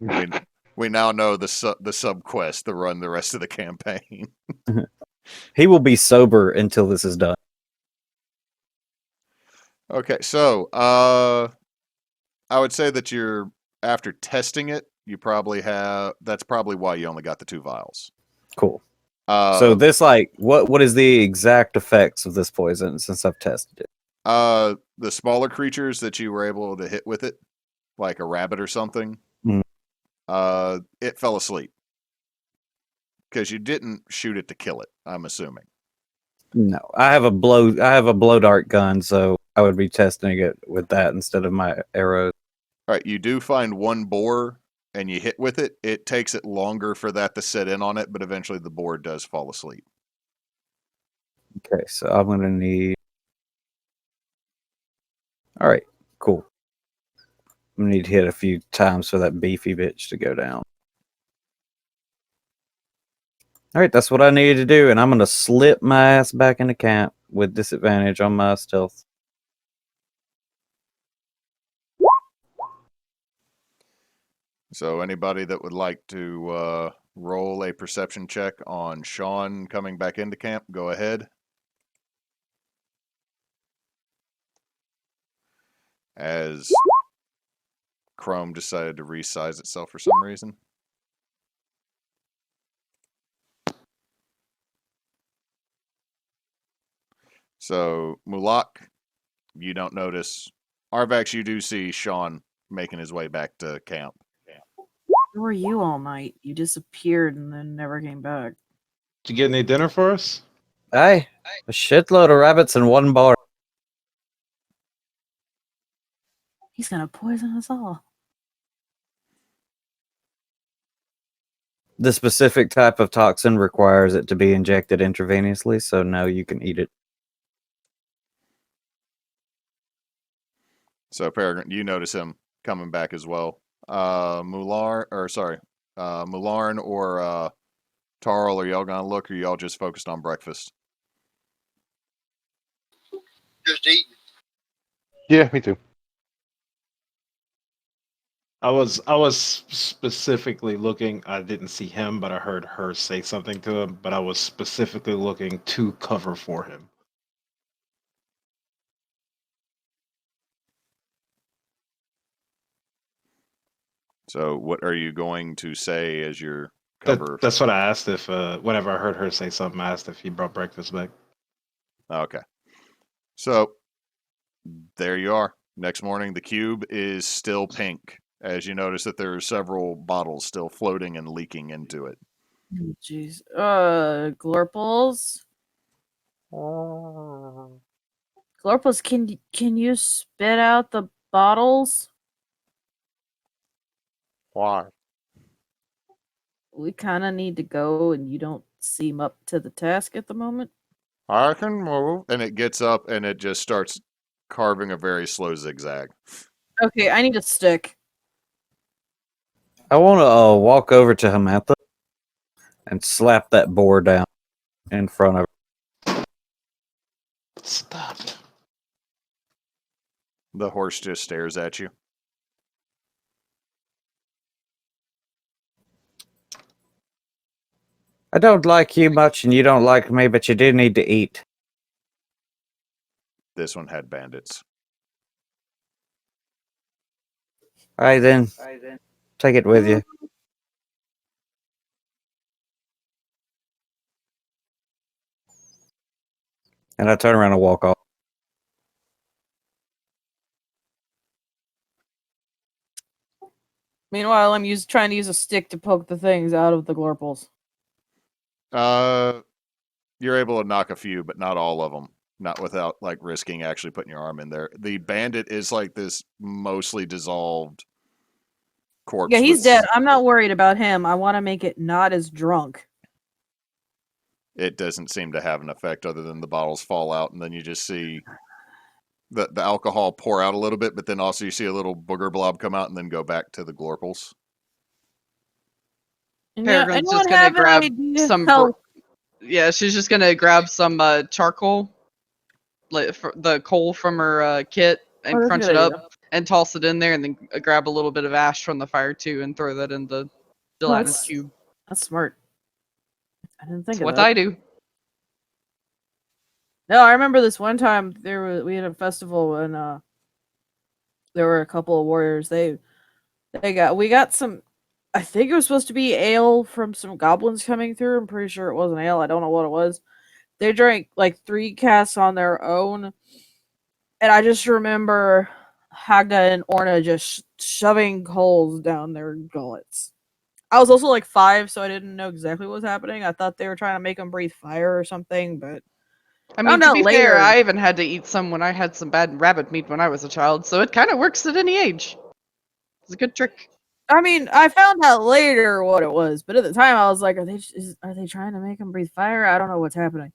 Speaker 1: We now know the sub quest to run the rest of the campaign.
Speaker 7: He will be sober until this is done.
Speaker 1: Okay, so I would say that you're, after testing it, you probably have, that's probably why you only got the 2 vials.
Speaker 7: Cool. So this, like, what is the exact effects of this poison since I've tested it?
Speaker 1: The smaller creatures that you were able to hit with it, like a rabbit or something, it fell asleep. Because you didn't shoot it to kill it, I'm assuming.
Speaker 7: No, I have a blow dart gun, so I would be testing it with that instead of my arrows.
Speaker 1: All right, you do find 1 boar and you hit with it. It takes it longer for that to set in on it, but eventually the boar does fall asleep.
Speaker 7: Okay, so I'm going to need... All right, cool. I'm going to need to hit a few times for that beefy bitch to go down. All right, that's what I needed to do, and I'm going to slip my ass back into camp with disadvantage on my stealth.
Speaker 1: So anybody that would like to roll a perception check on Sean coming back into camp, go ahead. As Chrome decided to resize itself for some reason. So, Mulak, you don't notice. Arvax, you do see Sean making his way back to camp.
Speaker 2: Where were you all night? You disappeared and then never came back.
Speaker 6: Did you get any dinner for us?
Speaker 7: Hey, a shitload of rabbits in 1 bar.
Speaker 2: He's gonna poison us all.
Speaker 7: The specific type of toxin requires it to be injected intravenously, so no, you can eat it.
Speaker 1: So, Peregrine, you notice him coming back as well. Mularn or Tarl, are y'all gonna look, or y'all just focused on breakfast?
Speaker 5: Just eating.
Speaker 4: Yeah, me too.
Speaker 6: I was specifically looking. I didn't see him, but I heard her say something to him. But I was specifically looking to cover for him.
Speaker 1: So, what are you going to say as your cover?
Speaker 6: That's what I asked. If whenever I heard her say something, I asked if he brought breakfast back.
Speaker 1: Okay. So there you are. Next morning, the cube is still pink, as you notice that there are several bottles still floating and leaking into it.
Speaker 2: Jeez. Glorpals? Glorpals, can you spit out the bottles?
Speaker 1: Why?
Speaker 2: We kind of need to go, and you don't seem up to the task at the moment.
Speaker 1: I can move. And it gets up and it just starts carving a very slow zigzag.
Speaker 2: Okay, I need a stick.
Speaker 7: I want to walk over to Hamantha and slap that boar down in front of her.
Speaker 6: Stop.
Speaker 1: The horse just stares at you.
Speaker 7: I don't like you much, and you don't like me, but you do need to eat.
Speaker 1: This one had bandits.
Speaker 7: All right, then. Take it with you. And I turn around and walk off.
Speaker 2: Meanwhile, I'm trying to use a stick to poke the things out of the Glorpals.
Speaker 1: You're able to knock a few, but not all of them. Not without like risking actually putting your arm in there. The bandit is like this mostly dissolved corpse.
Speaker 2: Yeah, he's
Speaker 1: with-
Speaker 2: dead. I'm not worried about him. I want to make it not as drunk.
Speaker 1: It doesn't seem to have an effect other than the bottles fall out, and then you just see the alcohol pour out a little bit, but then also you see a little booger blob come out and then go back to the Glorpals.
Speaker 3: Peregrine's
Speaker 2: anyone
Speaker 3: just gonna
Speaker 2: have an
Speaker 3: grab
Speaker 2: idea
Speaker 3: some.
Speaker 2: how-
Speaker 3: Yeah, she's just gonna grab some charcoal, like the coal from her kit, and
Speaker 2: Oh, that's a
Speaker 3: crunch
Speaker 2: good
Speaker 3: it up
Speaker 2: idea.
Speaker 3: and toss it in there, and then grab a little bit of ash from the fire too, and throw that in the gelatinous
Speaker 2: that's-
Speaker 3: cube.
Speaker 2: That's smart. I didn't think
Speaker 3: That's
Speaker 2: of
Speaker 3: what
Speaker 2: that.
Speaker 3: I do.
Speaker 2: No, I remember this one time we had a festival and there were a couple of warriors. We got some. I think it was supposed to be ale from some goblins coming through. I'm pretty sure it wasn't ale. I don't know what it was. They drank like 3 casks on their own, and I just remember Hagda and Orna just shoving coals down their gullets. I was also like 5, so I didn't know exactly what was happening. I thought they were trying to make them breathe fire or something, but
Speaker 3: I mean,
Speaker 2: found
Speaker 3: to
Speaker 2: out
Speaker 3: be
Speaker 2: later.
Speaker 3: fair, I even had to eat some when I had some bad rabbit meat when I was a child, so it kind of works at any age. It's a good trick.
Speaker 2: I mean, I found out later what it was, but at the time I was like, are they trying to make them breathe fire? I don't know what's happening.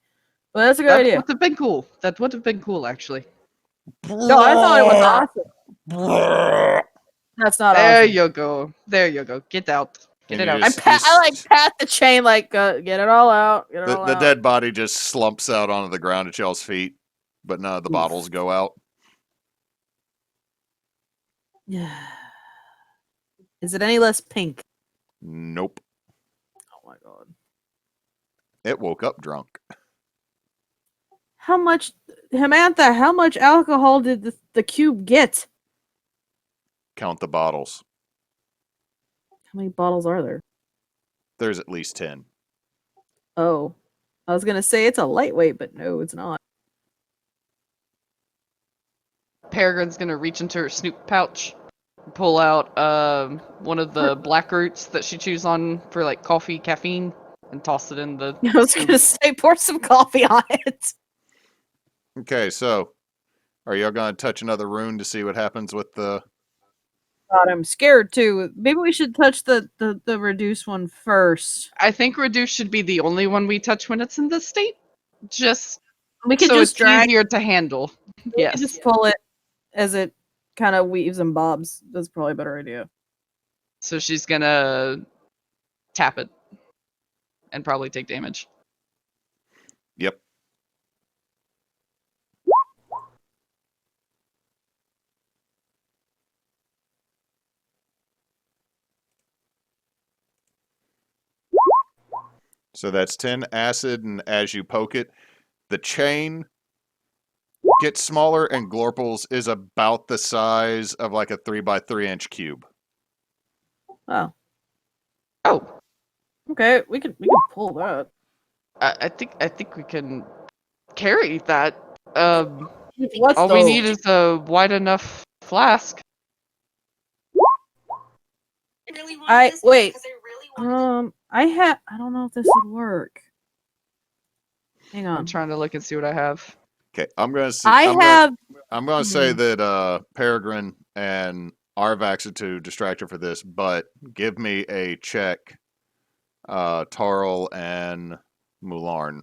Speaker 2: But that's a good
Speaker 3: That
Speaker 2: idea.
Speaker 3: would have been cool. That would have been cool, actually.
Speaker 2: No, I thought it was awesome. That's not
Speaker 3: There
Speaker 2: awesome.
Speaker 3: you go. There you go. Get out. Get
Speaker 1: And
Speaker 3: it
Speaker 1: you
Speaker 3: out.
Speaker 1: just-
Speaker 2: I like pat the chain, like get it all out. Get it all
Speaker 1: The
Speaker 2: out.
Speaker 1: dead body just slumps out onto the ground at y'all's feet, but none of the bottles go out.
Speaker 2: Is it any less pink?
Speaker 1: Nope.
Speaker 2: Oh my god.
Speaker 1: It woke up drunk.
Speaker 2: How much, Hamantha? How much alcohol did the cube get?
Speaker 1: Count the bottles.
Speaker 2: How many bottles are there?
Speaker 1: There's at least 10.
Speaker 2: Oh, I was gonna say it's a lightweight, but no, it's not.
Speaker 3: Peregrine's gonna reach into her snoot pouch, pull out one of the black roots that she chews on for like coffee, caffeine, and toss it in the.
Speaker 2: I was gonna say pour some coffee on it.
Speaker 1: Okay, so are y'all going to touch another rune to see what happens with the...
Speaker 2: God, I'm scared too. Maybe we should touch the reduced one first.
Speaker 3: I think reduce should be the only one we touch when it's in this state, just
Speaker 2: We could
Speaker 3: so
Speaker 2: just
Speaker 3: it's
Speaker 2: drag.
Speaker 3: easier to handle.
Speaker 2: We
Speaker 3: Yes.
Speaker 2: could just pull it as it kind of weaves and bobs. That's probably a better idea.
Speaker 3: So she's gonna tap it and probably take damage.
Speaker 1: Yep. So that's 10 acid, and as you poke it, the chain gets smaller, and Glorpals is about the size of like a 3x3 inch cube.
Speaker 2: Oh,
Speaker 3: Oh,
Speaker 2: okay. We can pull that.
Speaker 3: I think we can carry that.
Speaker 2: What's
Speaker 3: All
Speaker 2: the
Speaker 3: we need is a wide enough flask.
Speaker 2: wait. I don't know if this would work. Hang
Speaker 3: I'm
Speaker 2: on.
Speaker 3: trying to look and see what I have.
Speaker 1: Okay, I'm gonna see.
Speaker 2: I have.
Speaker 1: I'm gonna say that Peregrine and Arvax are too distracted for this, but give me a check, Tarl and Mularn.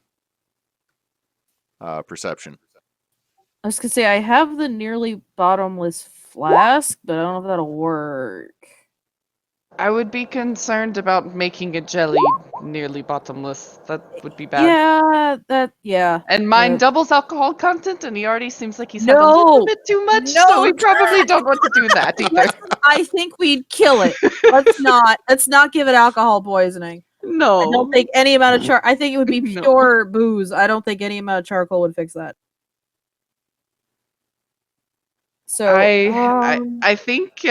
Speaker 1: Perception.
Speaker 2: I was gonna say I have the nearly bottomless flask, but I don't know if that'll work.
Speaker 3: I would be concerned about making a jelly nearly bottomless. That would be bad.
Speaker 2: Yeah.
Speaker 3: And mine
Speaker 2: that-
Speaker 3: doubles alcohol content, and he already seems like he's had a little
Speaker 2: No!
Speaker 3: bit too much,
Speaker 2: No!
Speaker 3: so we probably don't want to do that either.
Speaker 2: Listen, I think we'd kill it. Let's not give it alcohol poisoning.
Speaker 3: No.
Speaker 2: I don't think any amount of I think it would be
Speaker 3: No.
Speaker 2: pure booze. I don't think any amount of charcoal would fix that. So
Speaker 3: I think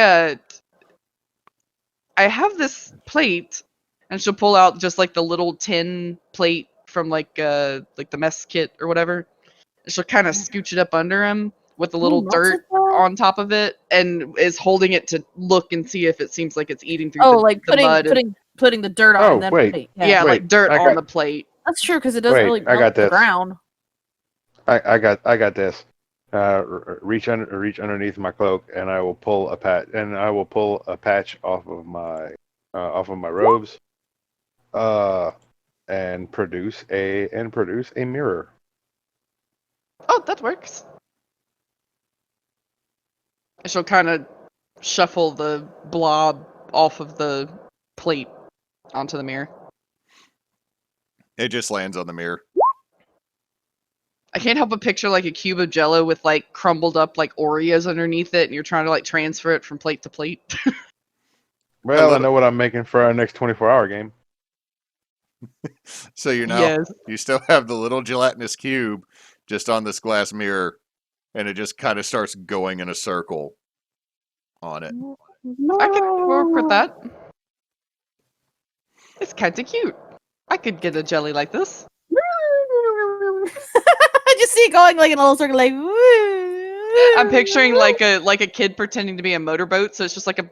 Speaker 3: I have this plate, and she'll pull out just like the little tin plate from like the mess kit or whatever. And she'll kind of scooch it up under him with a little dirt on top of it, and is holding it to look and see if it seems like it's eating through
Speaker 2: like
Speaker 3: the mud.
Speaker 2: putting the dirt on.
Speaker 4: Oh,
Speaker 2: And then
Speaker 4: wait.
Speaker 3: Yeah,
Speaker 4: Wait,
Speaker 3: like dirt
Speaker 4: I
Speaker 3: on
Speaker 4: got-
Speaker 3: the plate.
Speaker 2: That's true because it doesn't
Speaker 4: Wait,
Speaker 2: really
Speaker 4: I
Speaker 2: melt
Speaker 4: got
Speaker 2: the
Speaker 4: this.
Speaker 2: ground.
Speaker 4: I got this. Reach underneath my cloak, and I will pull a patch off of my robes, and produce a mirror.
Speaker 3: Oh, that works. And she'll kind of shuffle the blob off of the plate onto the mirror.
Speaker 1: It just lands on the mirror.
Speaker 3: I can't help but picture like a cube of jello with like crumbled up like Oreos underneath it, and you're trying to like transfer it from plate to plate.
Speaker 4: Well, I know what I'm making for our next 24-hour game.
Speaker 1: So you
Speaker 3: Yes.
Speaker 1: you still have the little gelatinous cube just on this glass mirror, and it just kind of starts going in a circle on it.
Speaker 3: I could work with that. It's kind of cute. I could get a jelly like this.
Speaker 2: I just see it going like in a little circle, like.
Speaker 3: I'm picturing like a kid pretending to be a motorboat, so it's just like a.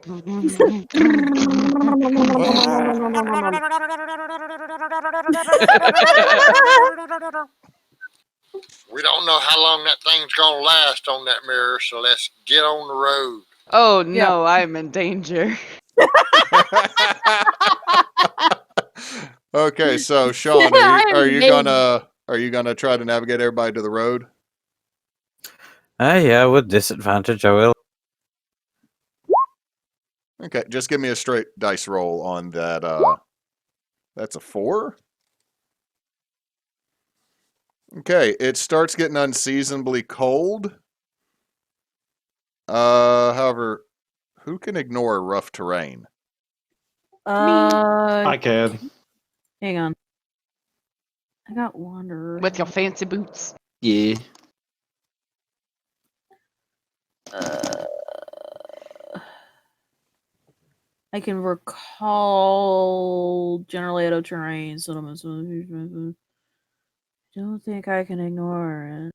Speaker 5: We don't know how long that thing's gonna last on that mirror, so let's get on the road.
Speaker 3: Oh no, I'm in danger.
Speaker 1: Okay, so Sean, are you gonna try to navigate everybody to the road?
Speaker 7: Yeah, with disadvantage, I will.
Speaker 1: Okay, just give me a straight dice roll on that. That's a 4. Okay, it starts getting unseasonably cold. However, who can ignore rough terrain?
Speaker 6: I can.
Speaker 2: Hang on. I got wander.
Speaker 3: With your fancy boots.
Speaker 6: Yeah.
Speaker 2: I can recall generally out of terrain settlements. Don't think I can ignore it.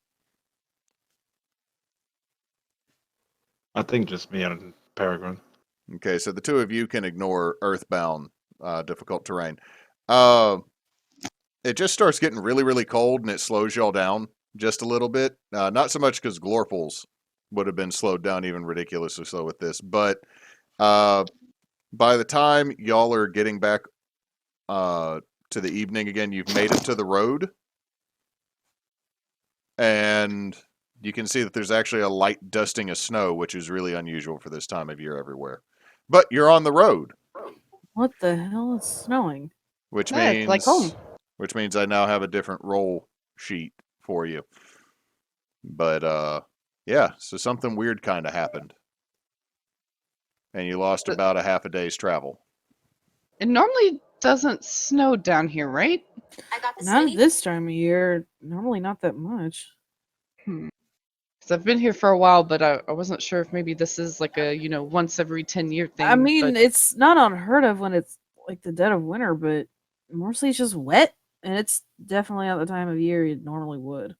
Speaker 6: I think just me and Peregrine.
Speaker 1: Okay, so the two of you can ignore earthbound, difficult terrain. It just starts getting really, really cold, and it slows y'all down just a little bit. Not so much because Glorpals would have been slowed down even ridiculously slow with this, but by the time y'all are getting back to the evening again, you've made it to the road, and you can see that there's actually a light dusting of snow, which is really unusual for this time of year everywhere. But you're on the road.
Speaker 2: What the hell is snowing?
Speaker 1: Which
Speaker 3: Yeah,
Speaker 1: means
Speaker 3: it's like home.
Speaker 1: Which means I now have a different roll sheet for you. But yeah, so something weird kind of happened. And you lost about a half a day's travel.
Speaker 3: It normally doesn't snow down here, right?
Speaker 2: Not this time of year. Normally not that much.
Speaker 3: Because I've been here for a while, but I wasn't sure if maybe this is like a, once every 10-year thing.
Speaker 2: I mean,
Speaker 3: but
Speaker 2: it's not unheard of when it's like the dead of winter, but mostly it's just wet, and it's definitely not the time of year you normally would.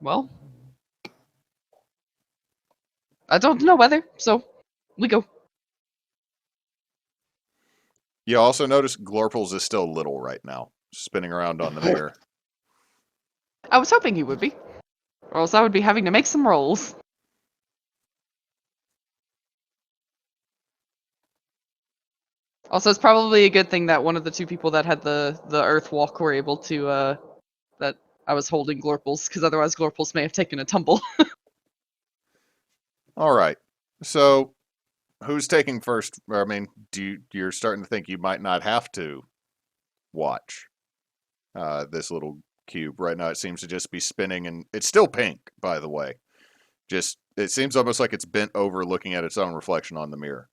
Speaker 3: Well, I don't know whether, so we go.
Speaker 1: You also notice Glorpals is still little right now, spinning around on the mirror.
Speaker 3: I was hoping he would be, or else I would be having to make some rolls. Also, it's probably a good thing that one of the two people that had the Earth Walk were able to, that I was holding Glorpals, because otherwise Glorpals may have taken a tumble.
Speaker 1: All right. So, who's taking first? I mean, you're starting to think you might not have to watch this little cube right now. It seems to just be spinning, and it's still pink, by the way. Just it seems almost like it's bent over, looking at its own reflection on the mirror.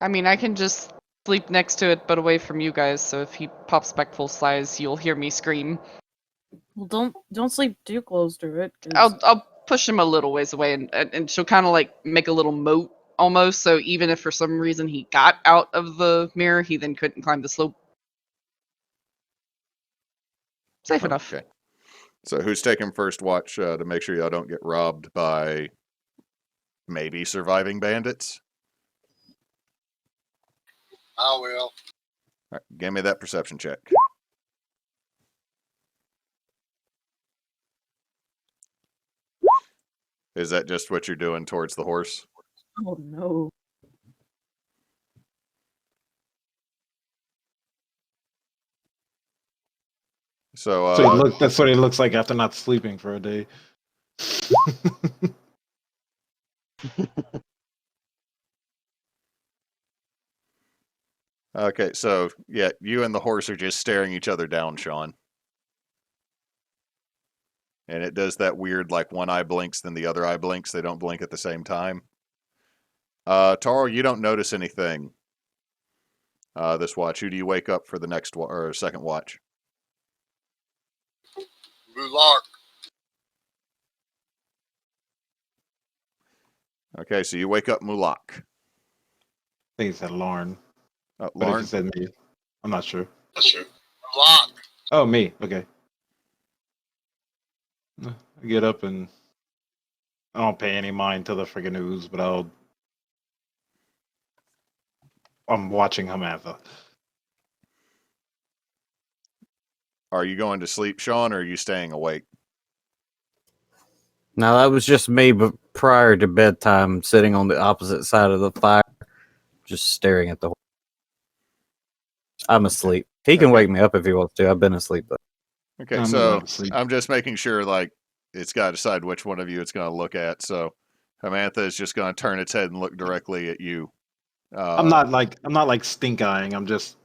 Speaker 3: I mean, I can just sleep next to it, but away from you guys, so if he pops back full size, you'll hear me scream.
Speaker 2: Well, don't sleep too close to it. 'Cause
Speaker 3: I'll push him a little ways away, and she'll kind of like make a little moat almost. So even if for some reason he got out of the mirror, he then couldn't climb the slope. Safe enough.
Speaker 1: Okay. So who's taking first watch to make sure y'all don't get robbed by maybe surviving bandits?
Speaker 5: I will.
Speaker 1: All right, give me that perception check. Is that just what you're doing towards the horse?
Speaker 2: oh no.
Speaker 1: So,
Speaker 6: So that's what he looks like after not sleeping for a day.
Speaker 1: okay, so yeah, you and the horse are just staring each other down, Sean. And it does that weird, like one eye blinks, then the other eye blinks. They don't blink at the same time. Tarl, you don't notice anything. This watch. Who do you wake up for the next or second watch?
Speaker 5: Mulark.
Speaker 1: Okay, so you wake up Mulak.
Speaker 6: I think he said Lauren. But if
Speaker 1: Lauren?
Speaker 6: he said me, I'm not sure.
Speaker 5: Mulark.
Speaker 6: Oh, me. Okay. I get up and I don't pay any mind to the friggin' news, but I'm watching Hamatha.
Speaker 1: Are you going to sleep, Sean, or are you staying awake?
Speaker 7: Now that was just me, but prior to bedtime, sitting on the opposite side of the fire, just staring at the horse. I'm asleep. He can
Speaker 1: Okay.
Speaker 7: wake me up if he wants to. I've been asleep, but
Speaker 1: Okay,
Speaker 6: I'm
Speaker 1: so
Speaker 6: going to sleep.
Speaker 1: I'm just making sure, like, it's got to decide which one of you it's going to look at. So Samantha is just going to turn its head and look directly at you.
Speaker 6: I'm not like stink eyeing. I'm just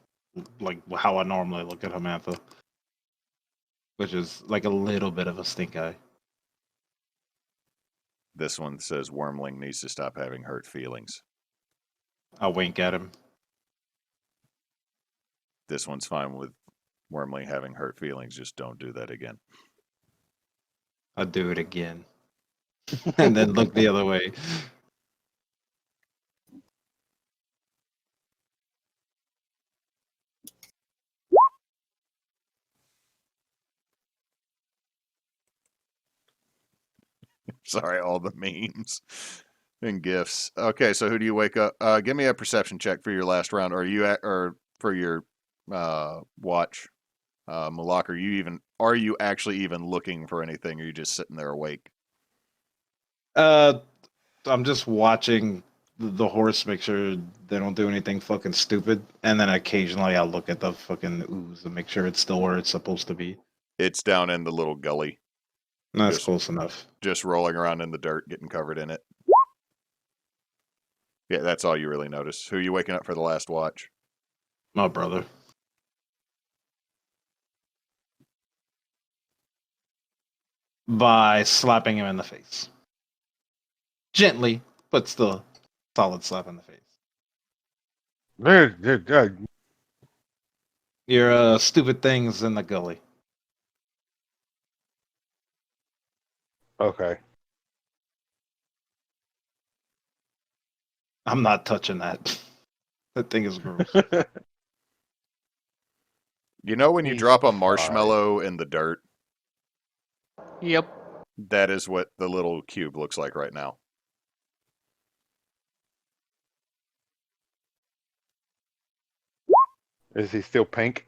Speaker 6: like how I normally look at Hamatha, which is like a little bit of a stink eye.
Speaker 1: This one says Wormling needs to stop having hurt feelings.
Speaker 6: I wink at him.
Speaker 1: This one's fine with Wormling having hurt feelings. Just don't do that again.
Speaker 6: I do it again, and then look the other way.
Speaker 1: Sorry, all the memes and gifs. Okay, so who do you wake up? Give me a perception check for your last round. Are you or for your watch, Malak? Are you actually even looking for anything? Or are you just sitting there awake?
Speaker 6: I'm just watching the horse, make sure they don't do anything fucking stupid, and then occasionally I'll look at the fucking ooze and make sure it's still where it's supposed to be.
Speaker 1: It's down in the little gully.
Speaker 6: That's
Speaker 1: Just-
Speaker 6: close enough.
Speaker 1: Just rolling around in the dirt, getting covered in it. Yeah, that's all you really notice. Who are you waking up for the last watch?
Speaker 6: My brother. By slapping him in the face. Gently, but still solid slap in the face. Your stupid things in the gully.
Speaker 4: Okay.
Speaker 6: I'm not touching that. That thing is gross.
Speaker 1: You know when you
Speaker 4: He's
Speaker 1: drop a
Speaker 4: fine.
Speaker 1: marshmallow in the dirt?
Speaker 3: Yep.
Speaker 1: That is what the little cube looks like right now.
Speaker 4: Is he still pink?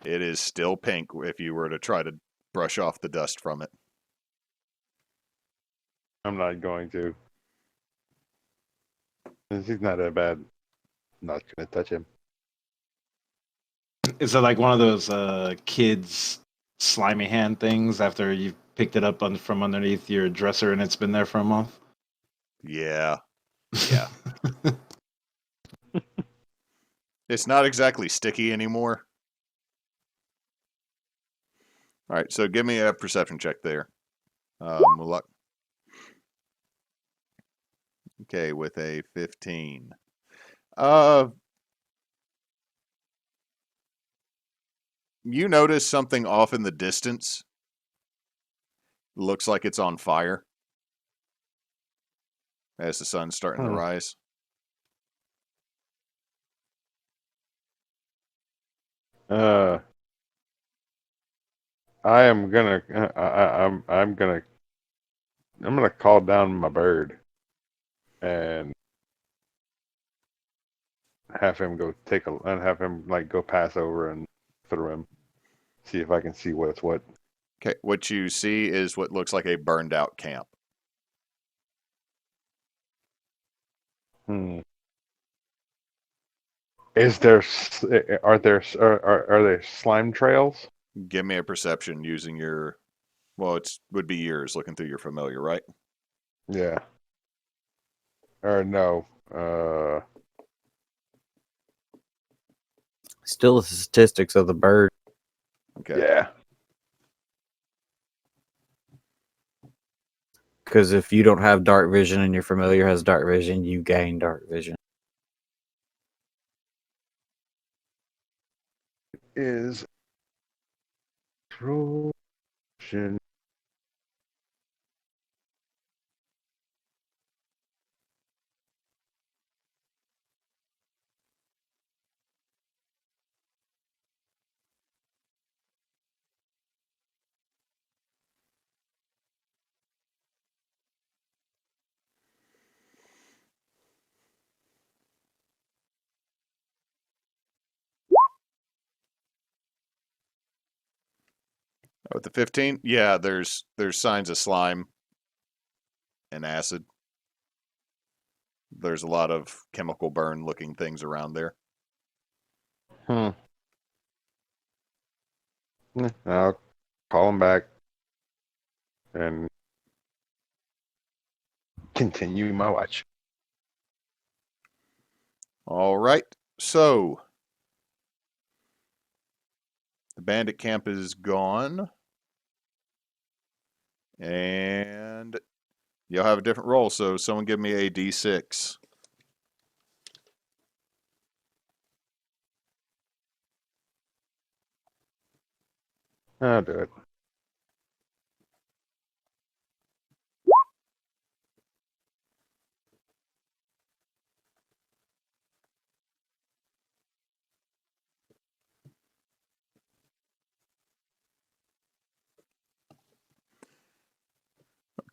Speaker 1: It is still pink if you were to try to brush off the dust from it.
Speaker 4: I'm not going to. Since he's not that bad, I'm not going to touch him.
Speaker 6: Is it like one of those kids slimy hand things after you've picked it up from underneath your dresser and it's been there for a month?
Speaker 1: Yeah. Yeah. It's not exactly sticky anymore. All right, so give me a perception check there. Luck. Okay, with a 15. You notice something off in the distance. Looks like it's on fire as the sun's starting to rise.
Speaker 4: I'm gonna call down my bird and have him go have him like go pass over and through him. See if I can see what's what.
Speaker 1: Okay, what you see is what looks like a burned out camp.
Speaker 4: Is there are there slime trails?
Speaker 1: Give me a perception using your, well, it would be yours looking through your familiar, right?
Speaker 4: Yeah. Or no.
Speaker 7: Still the statistics of the bird.
Speaker 1: Okay.
Speaker 4: Yeah.
Speaker 7: Because if you don't have dark vision and your familiar has dark vision, you gain dark vision.
Speaker 4: Is Trojan.
Speaker 1: With the 15, yeah, there's signs of slime and acid. There's a lot of chemical burn looking things around there.
Speaker 4: I'll call him back and continue my watch.
Speaker 1: All right, so the bandit camp is gone, and you'll have a different roll. So someone give me a D6.
Speaker 4: I'll do it.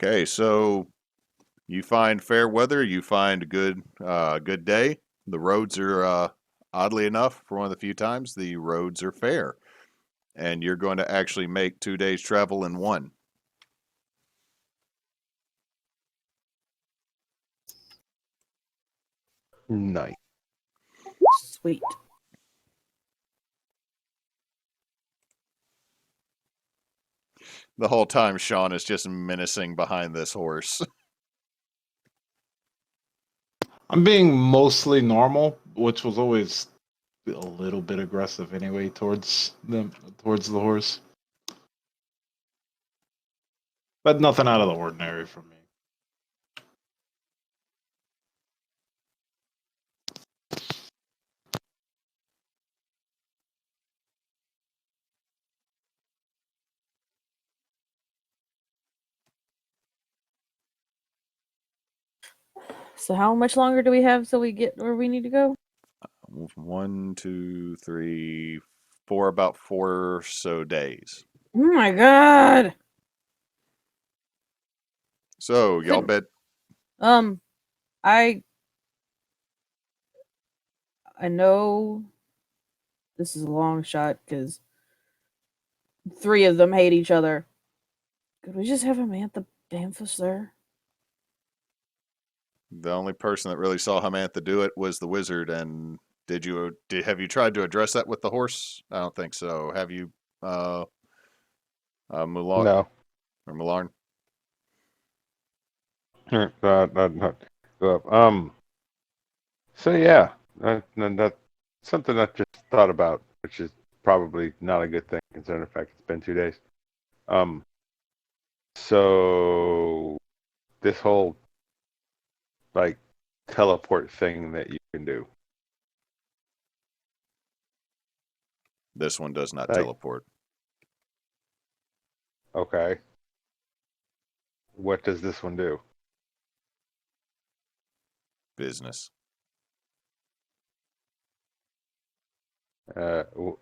Speaker 1: Okay, so you find fair weather. You find a good day. The roads are oddly enough, for one of the few times, the roads are fair, and you're going to actually make 2 days travel in one.
Speaker 4: Nice.
Speaker 2: Sweet.
Speaker 1: The whole time, Sean is just menacing behind this horse.
Speaker 6: I'm being mostly normal, which was always a little bit aggressive anyway towards the horse. But nothing out of the ordinary from me.
Speaker 2: So how much longer do we have till we get where we need to go?
Speaker 1: 1, 2, 3, for about 4 or so days.
Speaker 2: Oh my god.
Speaker 1: So y'all bet.
Speaker 2: I know this is a long shot because 3 of them hate each other. Could we just have Amantha Bamfus there?
Speaker 1: The only person that really saw Hamantha do it was the wizard. And have you tried to address that with the horse? I don't think so. Have you, Mulan
Speaker 4: No.
Speaker 1: or Mularn?
Speaker 4: So yeah, that's something I just thought about, which is probably not a good thing considering the fact it's been 2 days. So this whole like teleport thing that you can do.
Speaker 1: This one does not
Speaker 4: Like-
Speaker 1: teleport.
Speaker 4: Okay. What does this one do?
Speaker 1: Business.
Speaker 4: To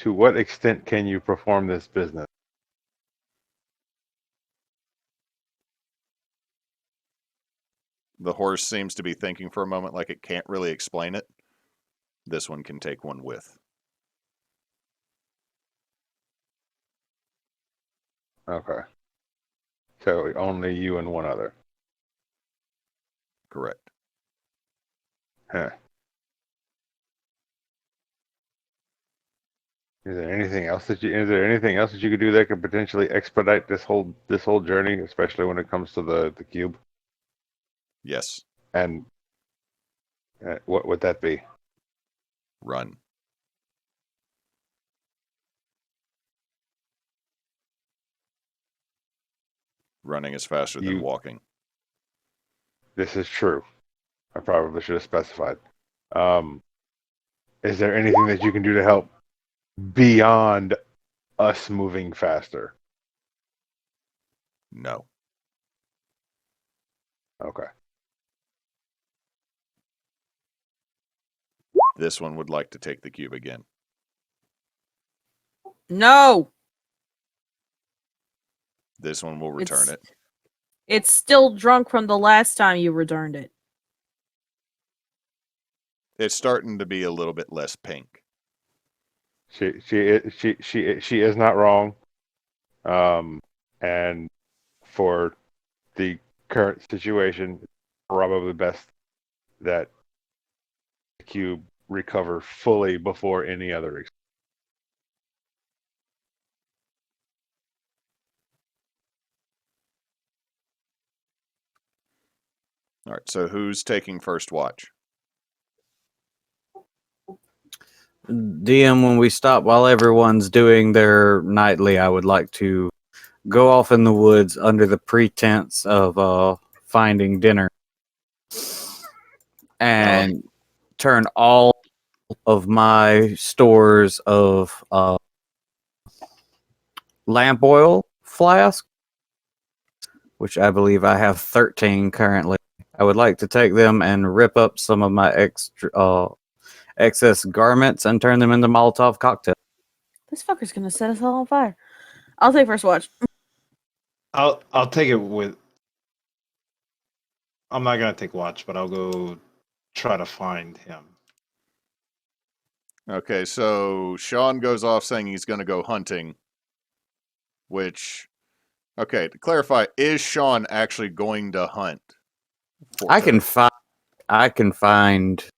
Speaker 4: what extent can you perform this business?
Speaker 1: The horse seems to be thinking for a moment like it can't really explain it. This one can take one with.
Speaker 4: Okay. So only you and one other.
Speaker 1: Correct.
Speaker 4: Huh. Is there anything else that you could do that could potentially expedite this whole journey, especially when it comes to the cube?
Speaker 1: Yes.
Speaker 4: And what would that be?
Speaker 1: Run. Running is faster than walking.
Speaker 4: This is true. I probably should have specified. Is there anything that you can do to help beyond us moving faster?
Speaker 1: No.
Speaker 4: Okay.
Speaker 1: This one would like to take the cube again.
Speaker 2: No.
Speaker 1: This one will return it.
Speaker 2: It's still drunk from the last time you returned it.
Speaker 1: It's starting to be a little bit less pink.
Speaker 4: She is not wrong. And for the current situation, probably best that the cube recover fully before any other.
Speaker 1: All right, so who's taking first watch?
Speaker 7: DM, when we stop while everyone's doing their nightly, I would like to go off in the woods under the pretense of finding dinner and turn all of my stores of lamp oil flask, which I believe I have 13 currently. I would like to take them and rip up some of my excess garments and turn them into Molotov cocktails.
Speaker 2: This fucker's gonna set us all on fire. I'll take first watch.
Speaker 6: I'll take it with. I'm not gonna take watch, but I'll go try to find him.
Speaker 1: Okay, so Sean goes off saying he's going to go hunting, which, okay, to clarify, is Sean actually going to hunt?
Speaker 7: I can find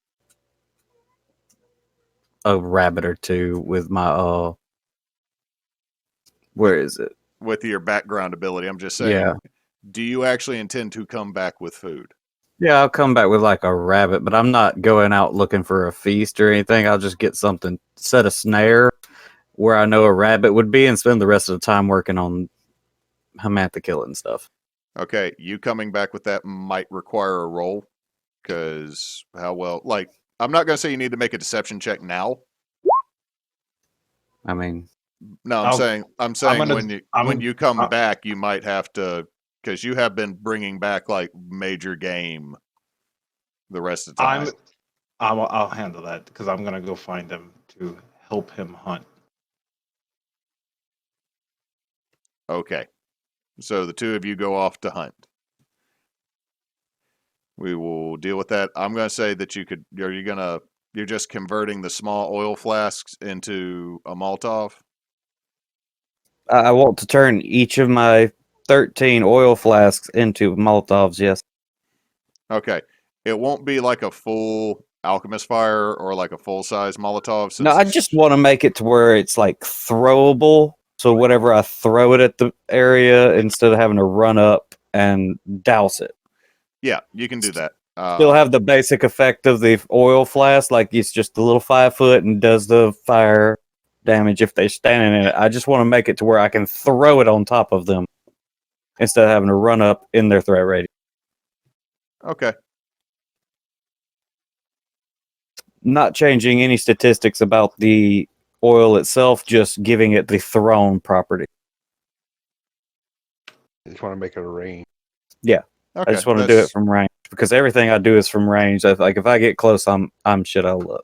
Speaker 7: a rabbit or two with my where is it?
Speaker 1: With your background ability, I'm just saying.
Speaker 7: Yeah.
Speaker 1: Do you actually intend to come back with food?
Speaker 7: Yeah, I'll come back with like a rabbit, but I'm not going out looking for a feast or anything. I'll just get something, set a snare where I know a rabbit would be, and spend the rest of the time working on Hamantha killing stuff.
Speaker 1: Okay, you coming back with that might require a roll, because how well, like, I'm not going to say you need to make a deception check now.
Speaker 7: I mean,
Speaker 1: No, I'm saying when you come back, you might have to, because you have been bringing back like major game the rest of the time.
Speaker 6: I'll handle that because I'm gonna go find them to help him hunt.
Speaker 1: Okay. So the two of you go off to hunt. We will deal with that. I'm going to say that you're just converting the small oil flasks into a Molotov?
Speaker 7: I want to turn each of my 13 oil flasks into Molotovs, yes.
Speaker 1: Okay. It won't be like a full alchemist fire or like a full-size Molotov.
Speaker 7: No, I just want to make it to where it's like throwable. So whatever I throw it at the area, instead of having to run up and douse it.
Speaker 1: Yeah, you can do that.
Speaker 7: Still have the basic effect of the oil flask, like it's just a little 5 foot and does the fire damage if they're standing in it. I just want to make it to where I can throw it on top of them instead of having to run up in their threat radius.
Speaker 1: Okay.
Speaker 7: Not changing any statistics about the oil itself, just giving it the thrown property.
Speaker 4: I just want to make it a rain.
Speaker 1: Okay.
Speaker 7: I just want to do it from range because everything I do is from range. Like if I get close, I'm shit out of luck.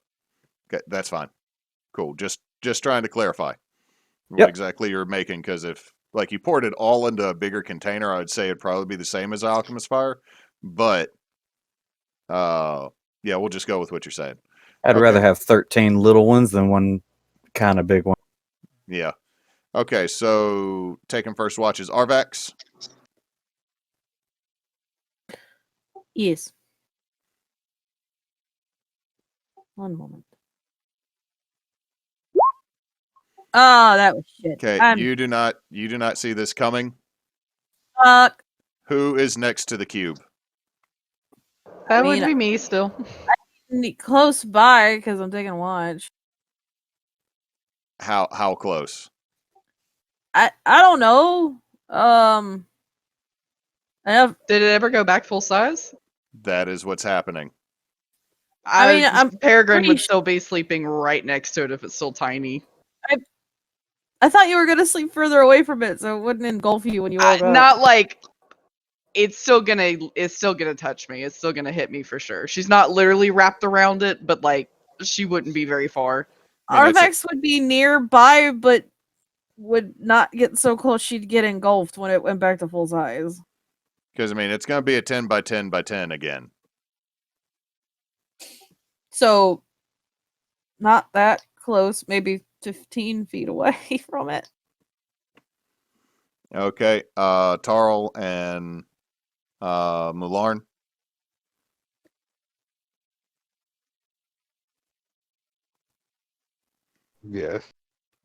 Speaker 1: Okay, that's fine. Cool. Just trying to clarify what
Speaker 7: Yep.
Speaker 1: exactly you're making, because if like you poured it all into a bigger container, I would say it'd probably be the same as alchemist fire. But yeah, we'll just go with what you're saying.
Speaker 7: I'd
Speaker 1: Okay.
Speaker 7: rather have 13 little ones than one kind of big one.
Speaker 1: Yeah. Okay, so taking first watch is Arvax.
Speaker 2: Yes. One moment. Oh, that was shit.
Speaker 1: Okay,
Speaker 2: I'm
Speaker 1: you do not see this coming.
Speaker 2: fuck.
Speaker 1: Who is next to the cube?
Speaker 3: That
Speaker 2: mean,
Speaker 3: would be me still.
Speaker 2: Close by because I'm taking a watch.
Speaker 1: How close?
Speaker 2: I don't know. I have.
Speaker 3: Did it ever go back full size?
Speaker 1: That is what's happening.
Speaker 2: I mean, I'm
Speaker 3: Peregrine
Speaker 2: pretty
Speaker 3: would still be sleeping right next to it if it's still tiny.
Speaker 2: I thought you were gonna sleep further away from it, so it wouldn't engulf you when you woke up.
Speaker 3: Not like it's still gonna touch me. It's still gonna hit me for sure. She's not literally wrapped around it, but like she wouldn't be very far.
Speaker 2: Arvax would be nearby, but would not get so close she'd get engulfed when it went back to full size.
Speaker 1: Because I mean, it's going to be a 10 by 10 by 10 again.
Speaker 2: So, not that close. Maybe 15 feet away from it.
Speaker 1: Okay, Tarl and Mularn.
Speaker 4: Yes.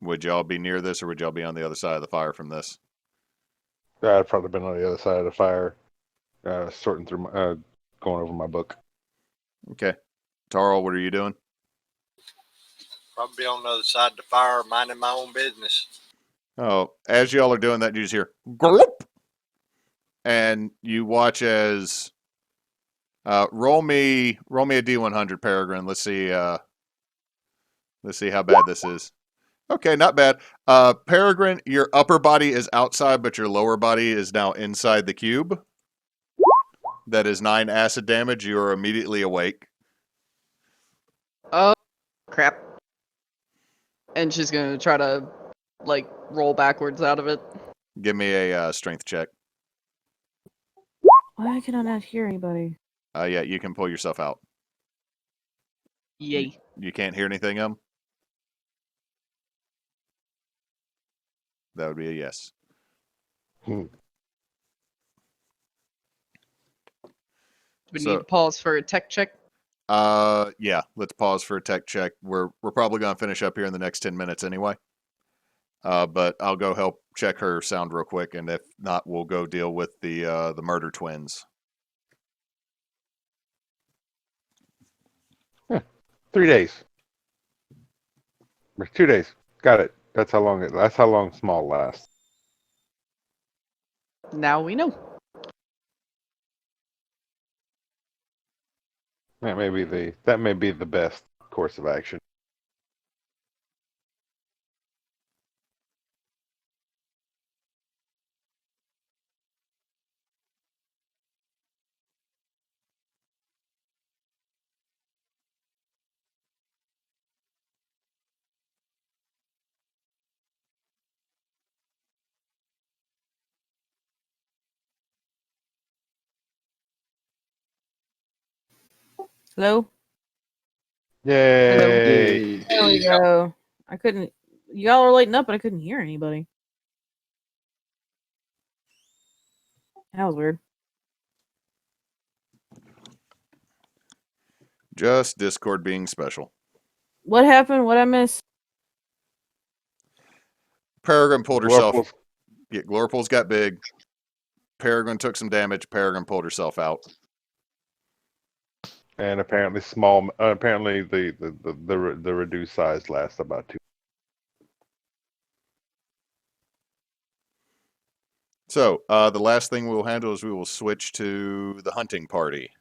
Speaker 1: Would y'all be near this, or would y'all be on the other side of the fire from this?
Speaker 4: I'd probably been on the other side of the fire, sorting through going over my book.
Speaker 1: Okay. Tarl, what are you doing?
Speaker 5: Probably on the other side of the fire, minding my own business.
Speaker 1: Oh, as y'all are doing that, you just hear Glorp! And you watch as roll me a D100, Peregrine. Let's see how bad this is. Okay, not bad. Peregrine, your upper body is outside, but your lower body is now inside the cube. That is 9 acid damage. You are immediately awake.
Speaker 3: Oh crap! And she's gonna try to like roll backwards out of it.
Speaker 1: Give me a strength check.
Speaker 2: Why can I not hear anybody?
Speaker 1: Yeah, you can pull yourself out.
Speaker 3: Yay!
Speaker 1: You can't hear anything, That would be a yes.
Speaker 3: Do we need to pause for a tech check?
Speaker 1: Yeah, let's pause for a tech check. We're probably gonna finish up here in the next 10 minutes anyway. But I'll go help check her sound real quick, and if not, we'll go deal with the murder twins.
Speaker 4: 3 days. 2 days. Got it. That's how long small lasts.
Speaker 3: Now we know.
Speaker 4: That may be the best course of action.
Speaker 2: Hello?
Speaker 4: Yay!
Speaker 2: There we go. I couldn't. Y'all were lighting up, but I couldn't hear anybody. That was weird.
Speaker 1: Just Discord being special.
Speaker 2: What happened? What I missed?
Speaker 1: Peregrine pulled herself.
Speaker 4: Glorpals.
Speaker 1: Yeah, Glorpals got big. Peregrine took some damage. Peregrine pulled herself out.
Speaker 4: And apparently small. Apparently the reduced size lasts about 2.
Speaker 1: So the last thing we'll handle is we will switch to the hunting party.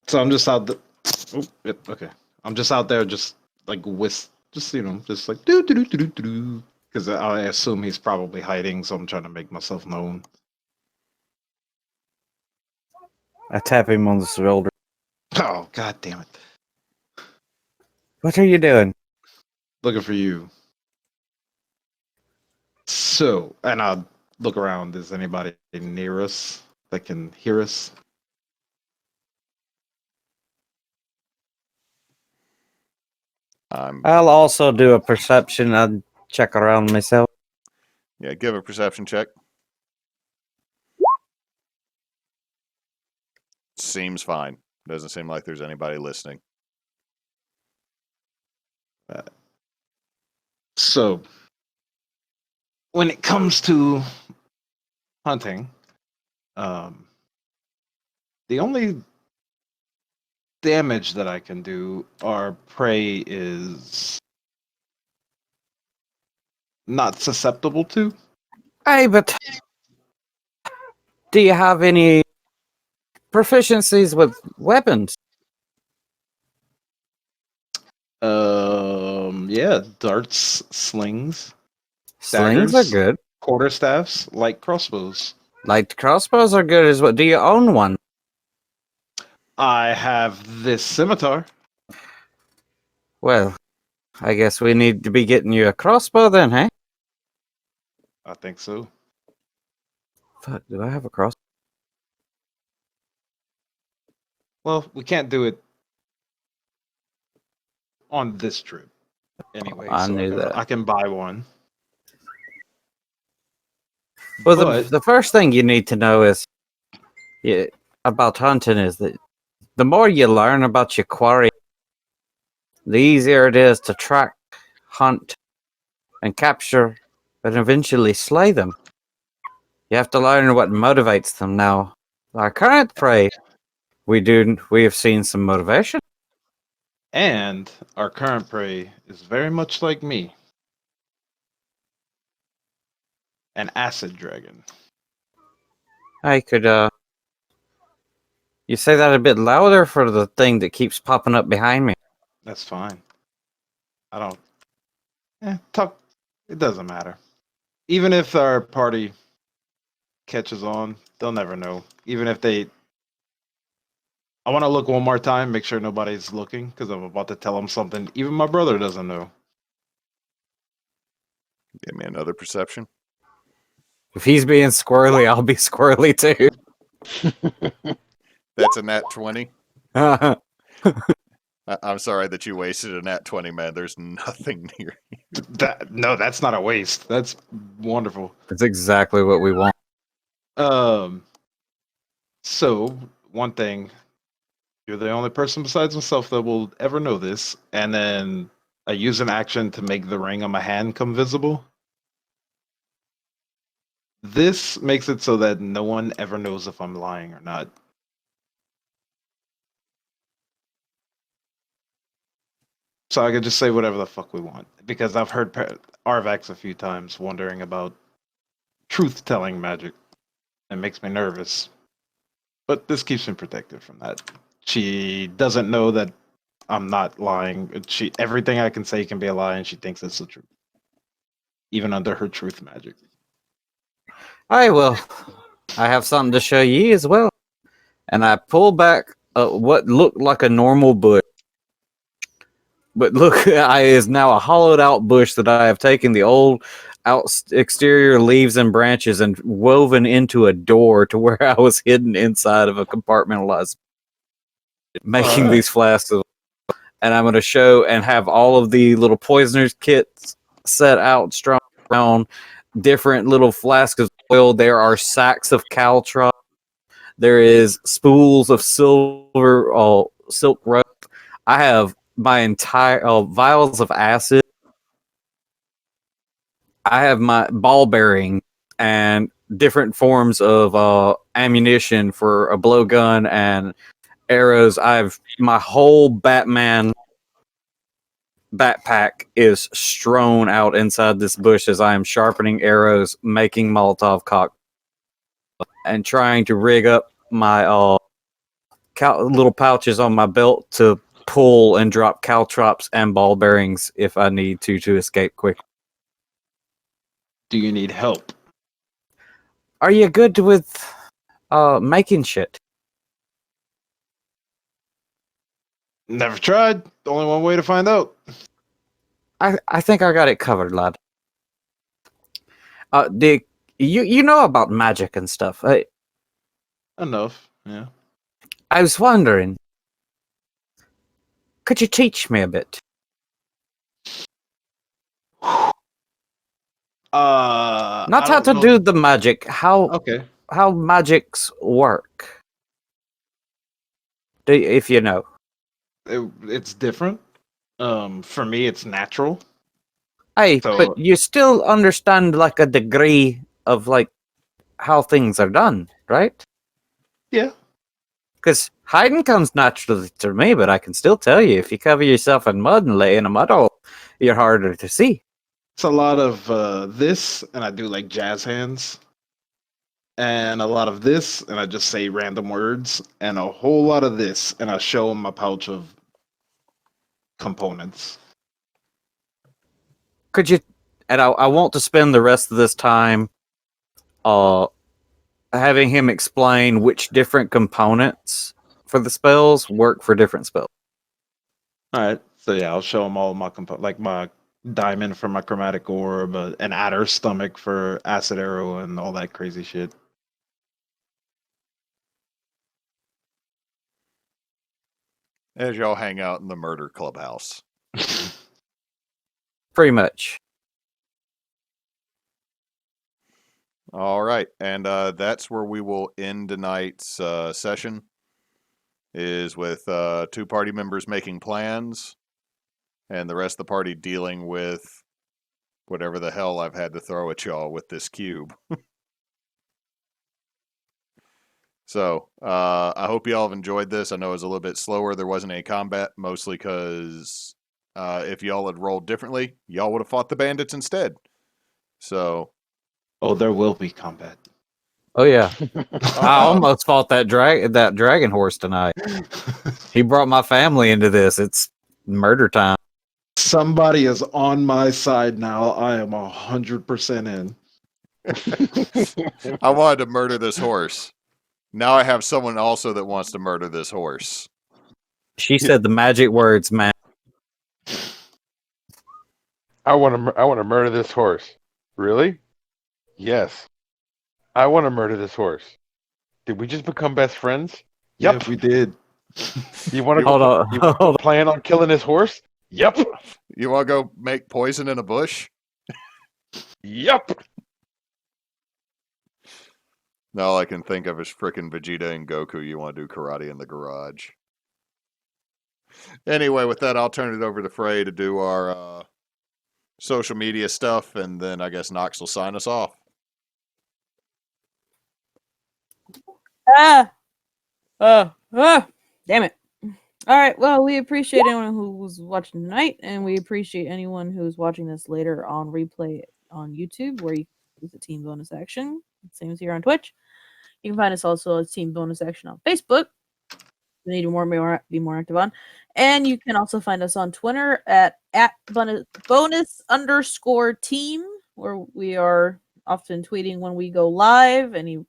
Speaker 6: So I'm just out. Okay. I'm just out there, just like just just like do do do do do do. Because I assume he's probably hiding, so I'm trying to make myself known.
Speaker 7: I tap him on the shoulder.
Speaker 6: Oh, god damn it!
Speaker 7: What are you doing?
Speaker 6: Looking for you. So, and I'll look around. Is anybody near us that can hear us?
Speaker 7: I'll also do a perception. I'll check around myself.
Speaker 1: Yeah, give a perception check. Seems fine. Doesn't seem like there's anybody listening.
Speaker 6: So, when it comes to hunting, the only damage that I can do, our prey is not susceptible to.
Speaker 7: Hey, but do you have any proficiencies with weapons?
Speaker 6: Yeah, darts, slings,
Speaker 7: Slings
Speaker 6: daggers,
Speaker 7: are good.
Speaker 6: quarterstaffs, light crossbows.
Speaker 7: Light crossbows are good as well. Do you own one?
Speaker 6: I have this scimitar.
Speaker 7: Well, I guess we need to be getting you a crossbow then, hey?
Speaker 6: I think so.
Speaker 7: Fuck, do I have a crossbow?
Speaker 6: Well, we can't do it on this trip. Anyway,
Speaker 7: I knew that.
Speaker 6: I can buy one.
Speaker 7: Well,
Speaker 6: But
Speaker 7: the first thing you need to know is about hunting is that the more you learn about your quarry, the easier it is to track, hunt, and capture, and eventually slay them. You have to learn what motivates them. Now, our current prey, we have seen some motivation.
Speaker 6: and our current prey is very much like me. An acid dragon.
Speaker 7: I could, you say that a bit louder for the thing that keeps popping up behind me.
Speaker 6: That's fine. I don't talk. It doesn't matter. Even if our party catches on, they'll never know. Even if they, I want to look one more time, make sure nobody's looking, because I'm about to tell them something. Even my brother doesn't know.
Speaker 1: Give me another perception.
Speaker 7: If he's being squirrely, I'll be squirrely too.
Speaker 1: That's a nat 20. I'm sorry that you wasted a nat 20, man. There's nothing near you.
Speaker 6: That's not a waste. That's wonderful.
Speaker 7: That's exactly what we want.
Speaker 6: So one thing, you're the only person besides myself that will ever know this, and then I use an action to make the ring on my hand come visible. This makes it so that no one ever knows if I'm lying or not. So I could just say whatever the fuck we want. Because I've heard Arvax a few times wondering about truth-telling magic. It makes me nervous. But this keeps me protected from that. She doesn't know that I'm not lying. Everything I can say can be a lie, and she thinks it's the truth. Even under her truth magic.
Speaker 7: I will. I have something to show ye as well. And I pull back what looked like a normal bush. But look, is now a hollowed out bush that I have taken the old exterior leaves and branches and woven into a door to where I was hidden inside of a compartmentalized. making
Speaker 6: Alright.
Speaker 7: these flasks of, and I'm going to show and have all of the little poisoners kits set out strong around different little flasks of oil. There are sacks of caltrop. There is spools of silver silk rope. I have my entire vials of acid. I have my ball bearing and different forms of ammunition for a blowgun and arrows. My whole Batman backpack is strewn out inside this bush as I am sharpening arrows, making Molotov cocktails, and trying to rig up my little pouches on my belt to pull and drop caltrops and ball bearings if I need to escape quick.
Speaker 6: Do you need help?
Speaker 7: Are you good with making shit?
Speaker 6: Never tried. Only one way to find out.
Speaker 7: I think I got it covered, lad. You know about magic and stuff.
Speaker 6: Enough. Yeah.
Speaker 7: I was wondering, could you teach me a bit? Not
Speaker 6: I
Speaker 7: how
Speaker 6: don't
Speaker 7: to
Speaker 6: know-
Speaker 7: do the magic,
Speaker 6: Okay.
Speaker 7: how magics work. If you know.
Speaker 6: It's different. For me, it's natural.
Speaker 7: Hey,
Speaker 6: So-
Speaker 7: but you still understand like a degree of like how things are done, right?
Speaker 6: Yeah.
Speaker 7: Because hiding comes naturally to me, but I can still tell you if you cover yourself in mud and lay in a mud hole, you're harder to see.
Speaker 6: It's a lot of this, and I do like jazz hands, and a lot of this, and I just say random words, and a whole lot of this, and I show them my pouch of components.
Speaker 7: Could you? And I want to spend the rest of this time, having him explain which different components for the spells work for different spells.
Speaker 6: All right. So yeah, I'll show them all my like my diamond for my chromatic orb, an adder stomach for acid arrow, and all that crazy shit.
Speaker 1: As y'all hang out in the murder clubhouse.
Speaker 7: Pretty much.
Speaker 1: All right, and that's where we will end tonight's session. Is with 2 party members making plans, and the rest of the party dealing with whatever the hell I've had to throw at y'all with this cube. So, I hope y'all have enjoyed this. I know it was a little bit slower. There wasn't any combat, mostly because if y'all had rolled differently, y'all would have fought the bandits instead. So,
Speaker 6: Oh, there will be combat.
Speaker 7: Oh yeah, I almost fought that dragon horse tonight. He brought my family into this. It's murder time.
Speaker 6: Somebody is on my side now. I am 100% in.
Speaker 1: I wanted to murder this horse. Now I have someone also that wants to murder this horse.
Speaker 7: She said the magic words, man.
Speaker 4: I want to murder this horse. Really? Yes. I want to murder this horse. Did we just become best friends? Yep.
Speaker 6: Yeah, we did.
Speaker 4: You want to
Speaker 7: Hold on.
Speaker 4: You wanna
Speaker 7: Hold on.
Speaker 4: plan on killing this horse? Yep.
Speaker 1: You want to go make poison in a bush?
Speaker 4: Yep.
Speaker 1: Now all I can think of is frickin' Vegeta and Goku. You want to do karate in the garage. Anyway, with that, I'll turn it over to Frey to do our social media stuff, and then I guess Nox will sign us off.
Speaker 2: Damn it. All right. Well, we appreciate anyone who was watching tonight, and we appreciate anyone who's watching this later on replay on YouTube, where you can use the team bonus action. Same as here on Twitch. You can find us also as team bonus action on Facebook. We need to be more active on. And you can also find us on Twitter at bonus_team, where we are often tweeting when we go live, any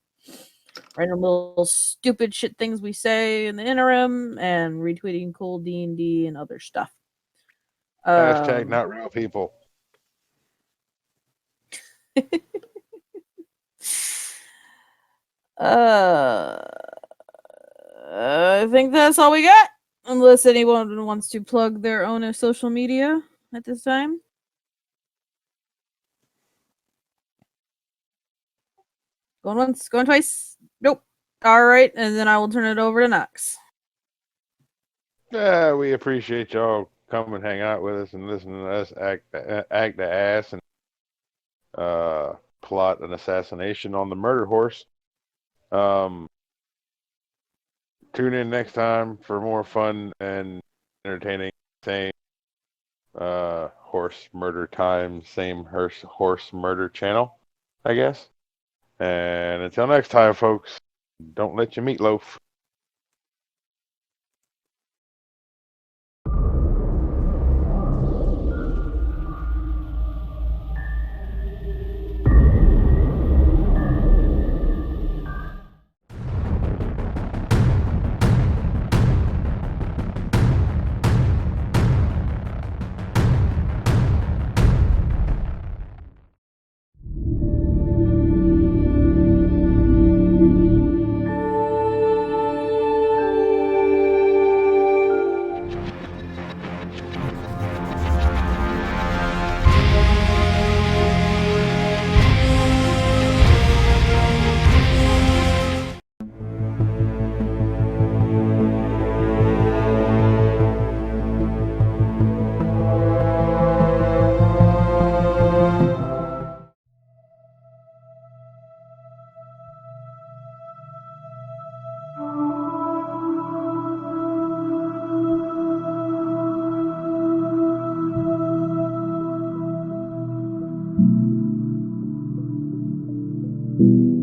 Speaker 2: random little stupid shit things we say in the interim, and retweeting cool D&D and other stuff.
Speaker 4: Hashtag not real people.
Speaker 2: I think that's all we got. Unless anyone wants to plug their own social media at this time. Going once, going twice. Nope. All right, and then I will turn it over to Knox.
Speaker 4: Yeah, we appreciate y'all come and hang out with us and listen to us act the ass and plot an assassination on the murder horse. Tune in next time for more fun and entertaining. Same horse murder time, same horse murder channel, I guess. And until next time, folks, don't let your meatloaf.
Speaker 9: you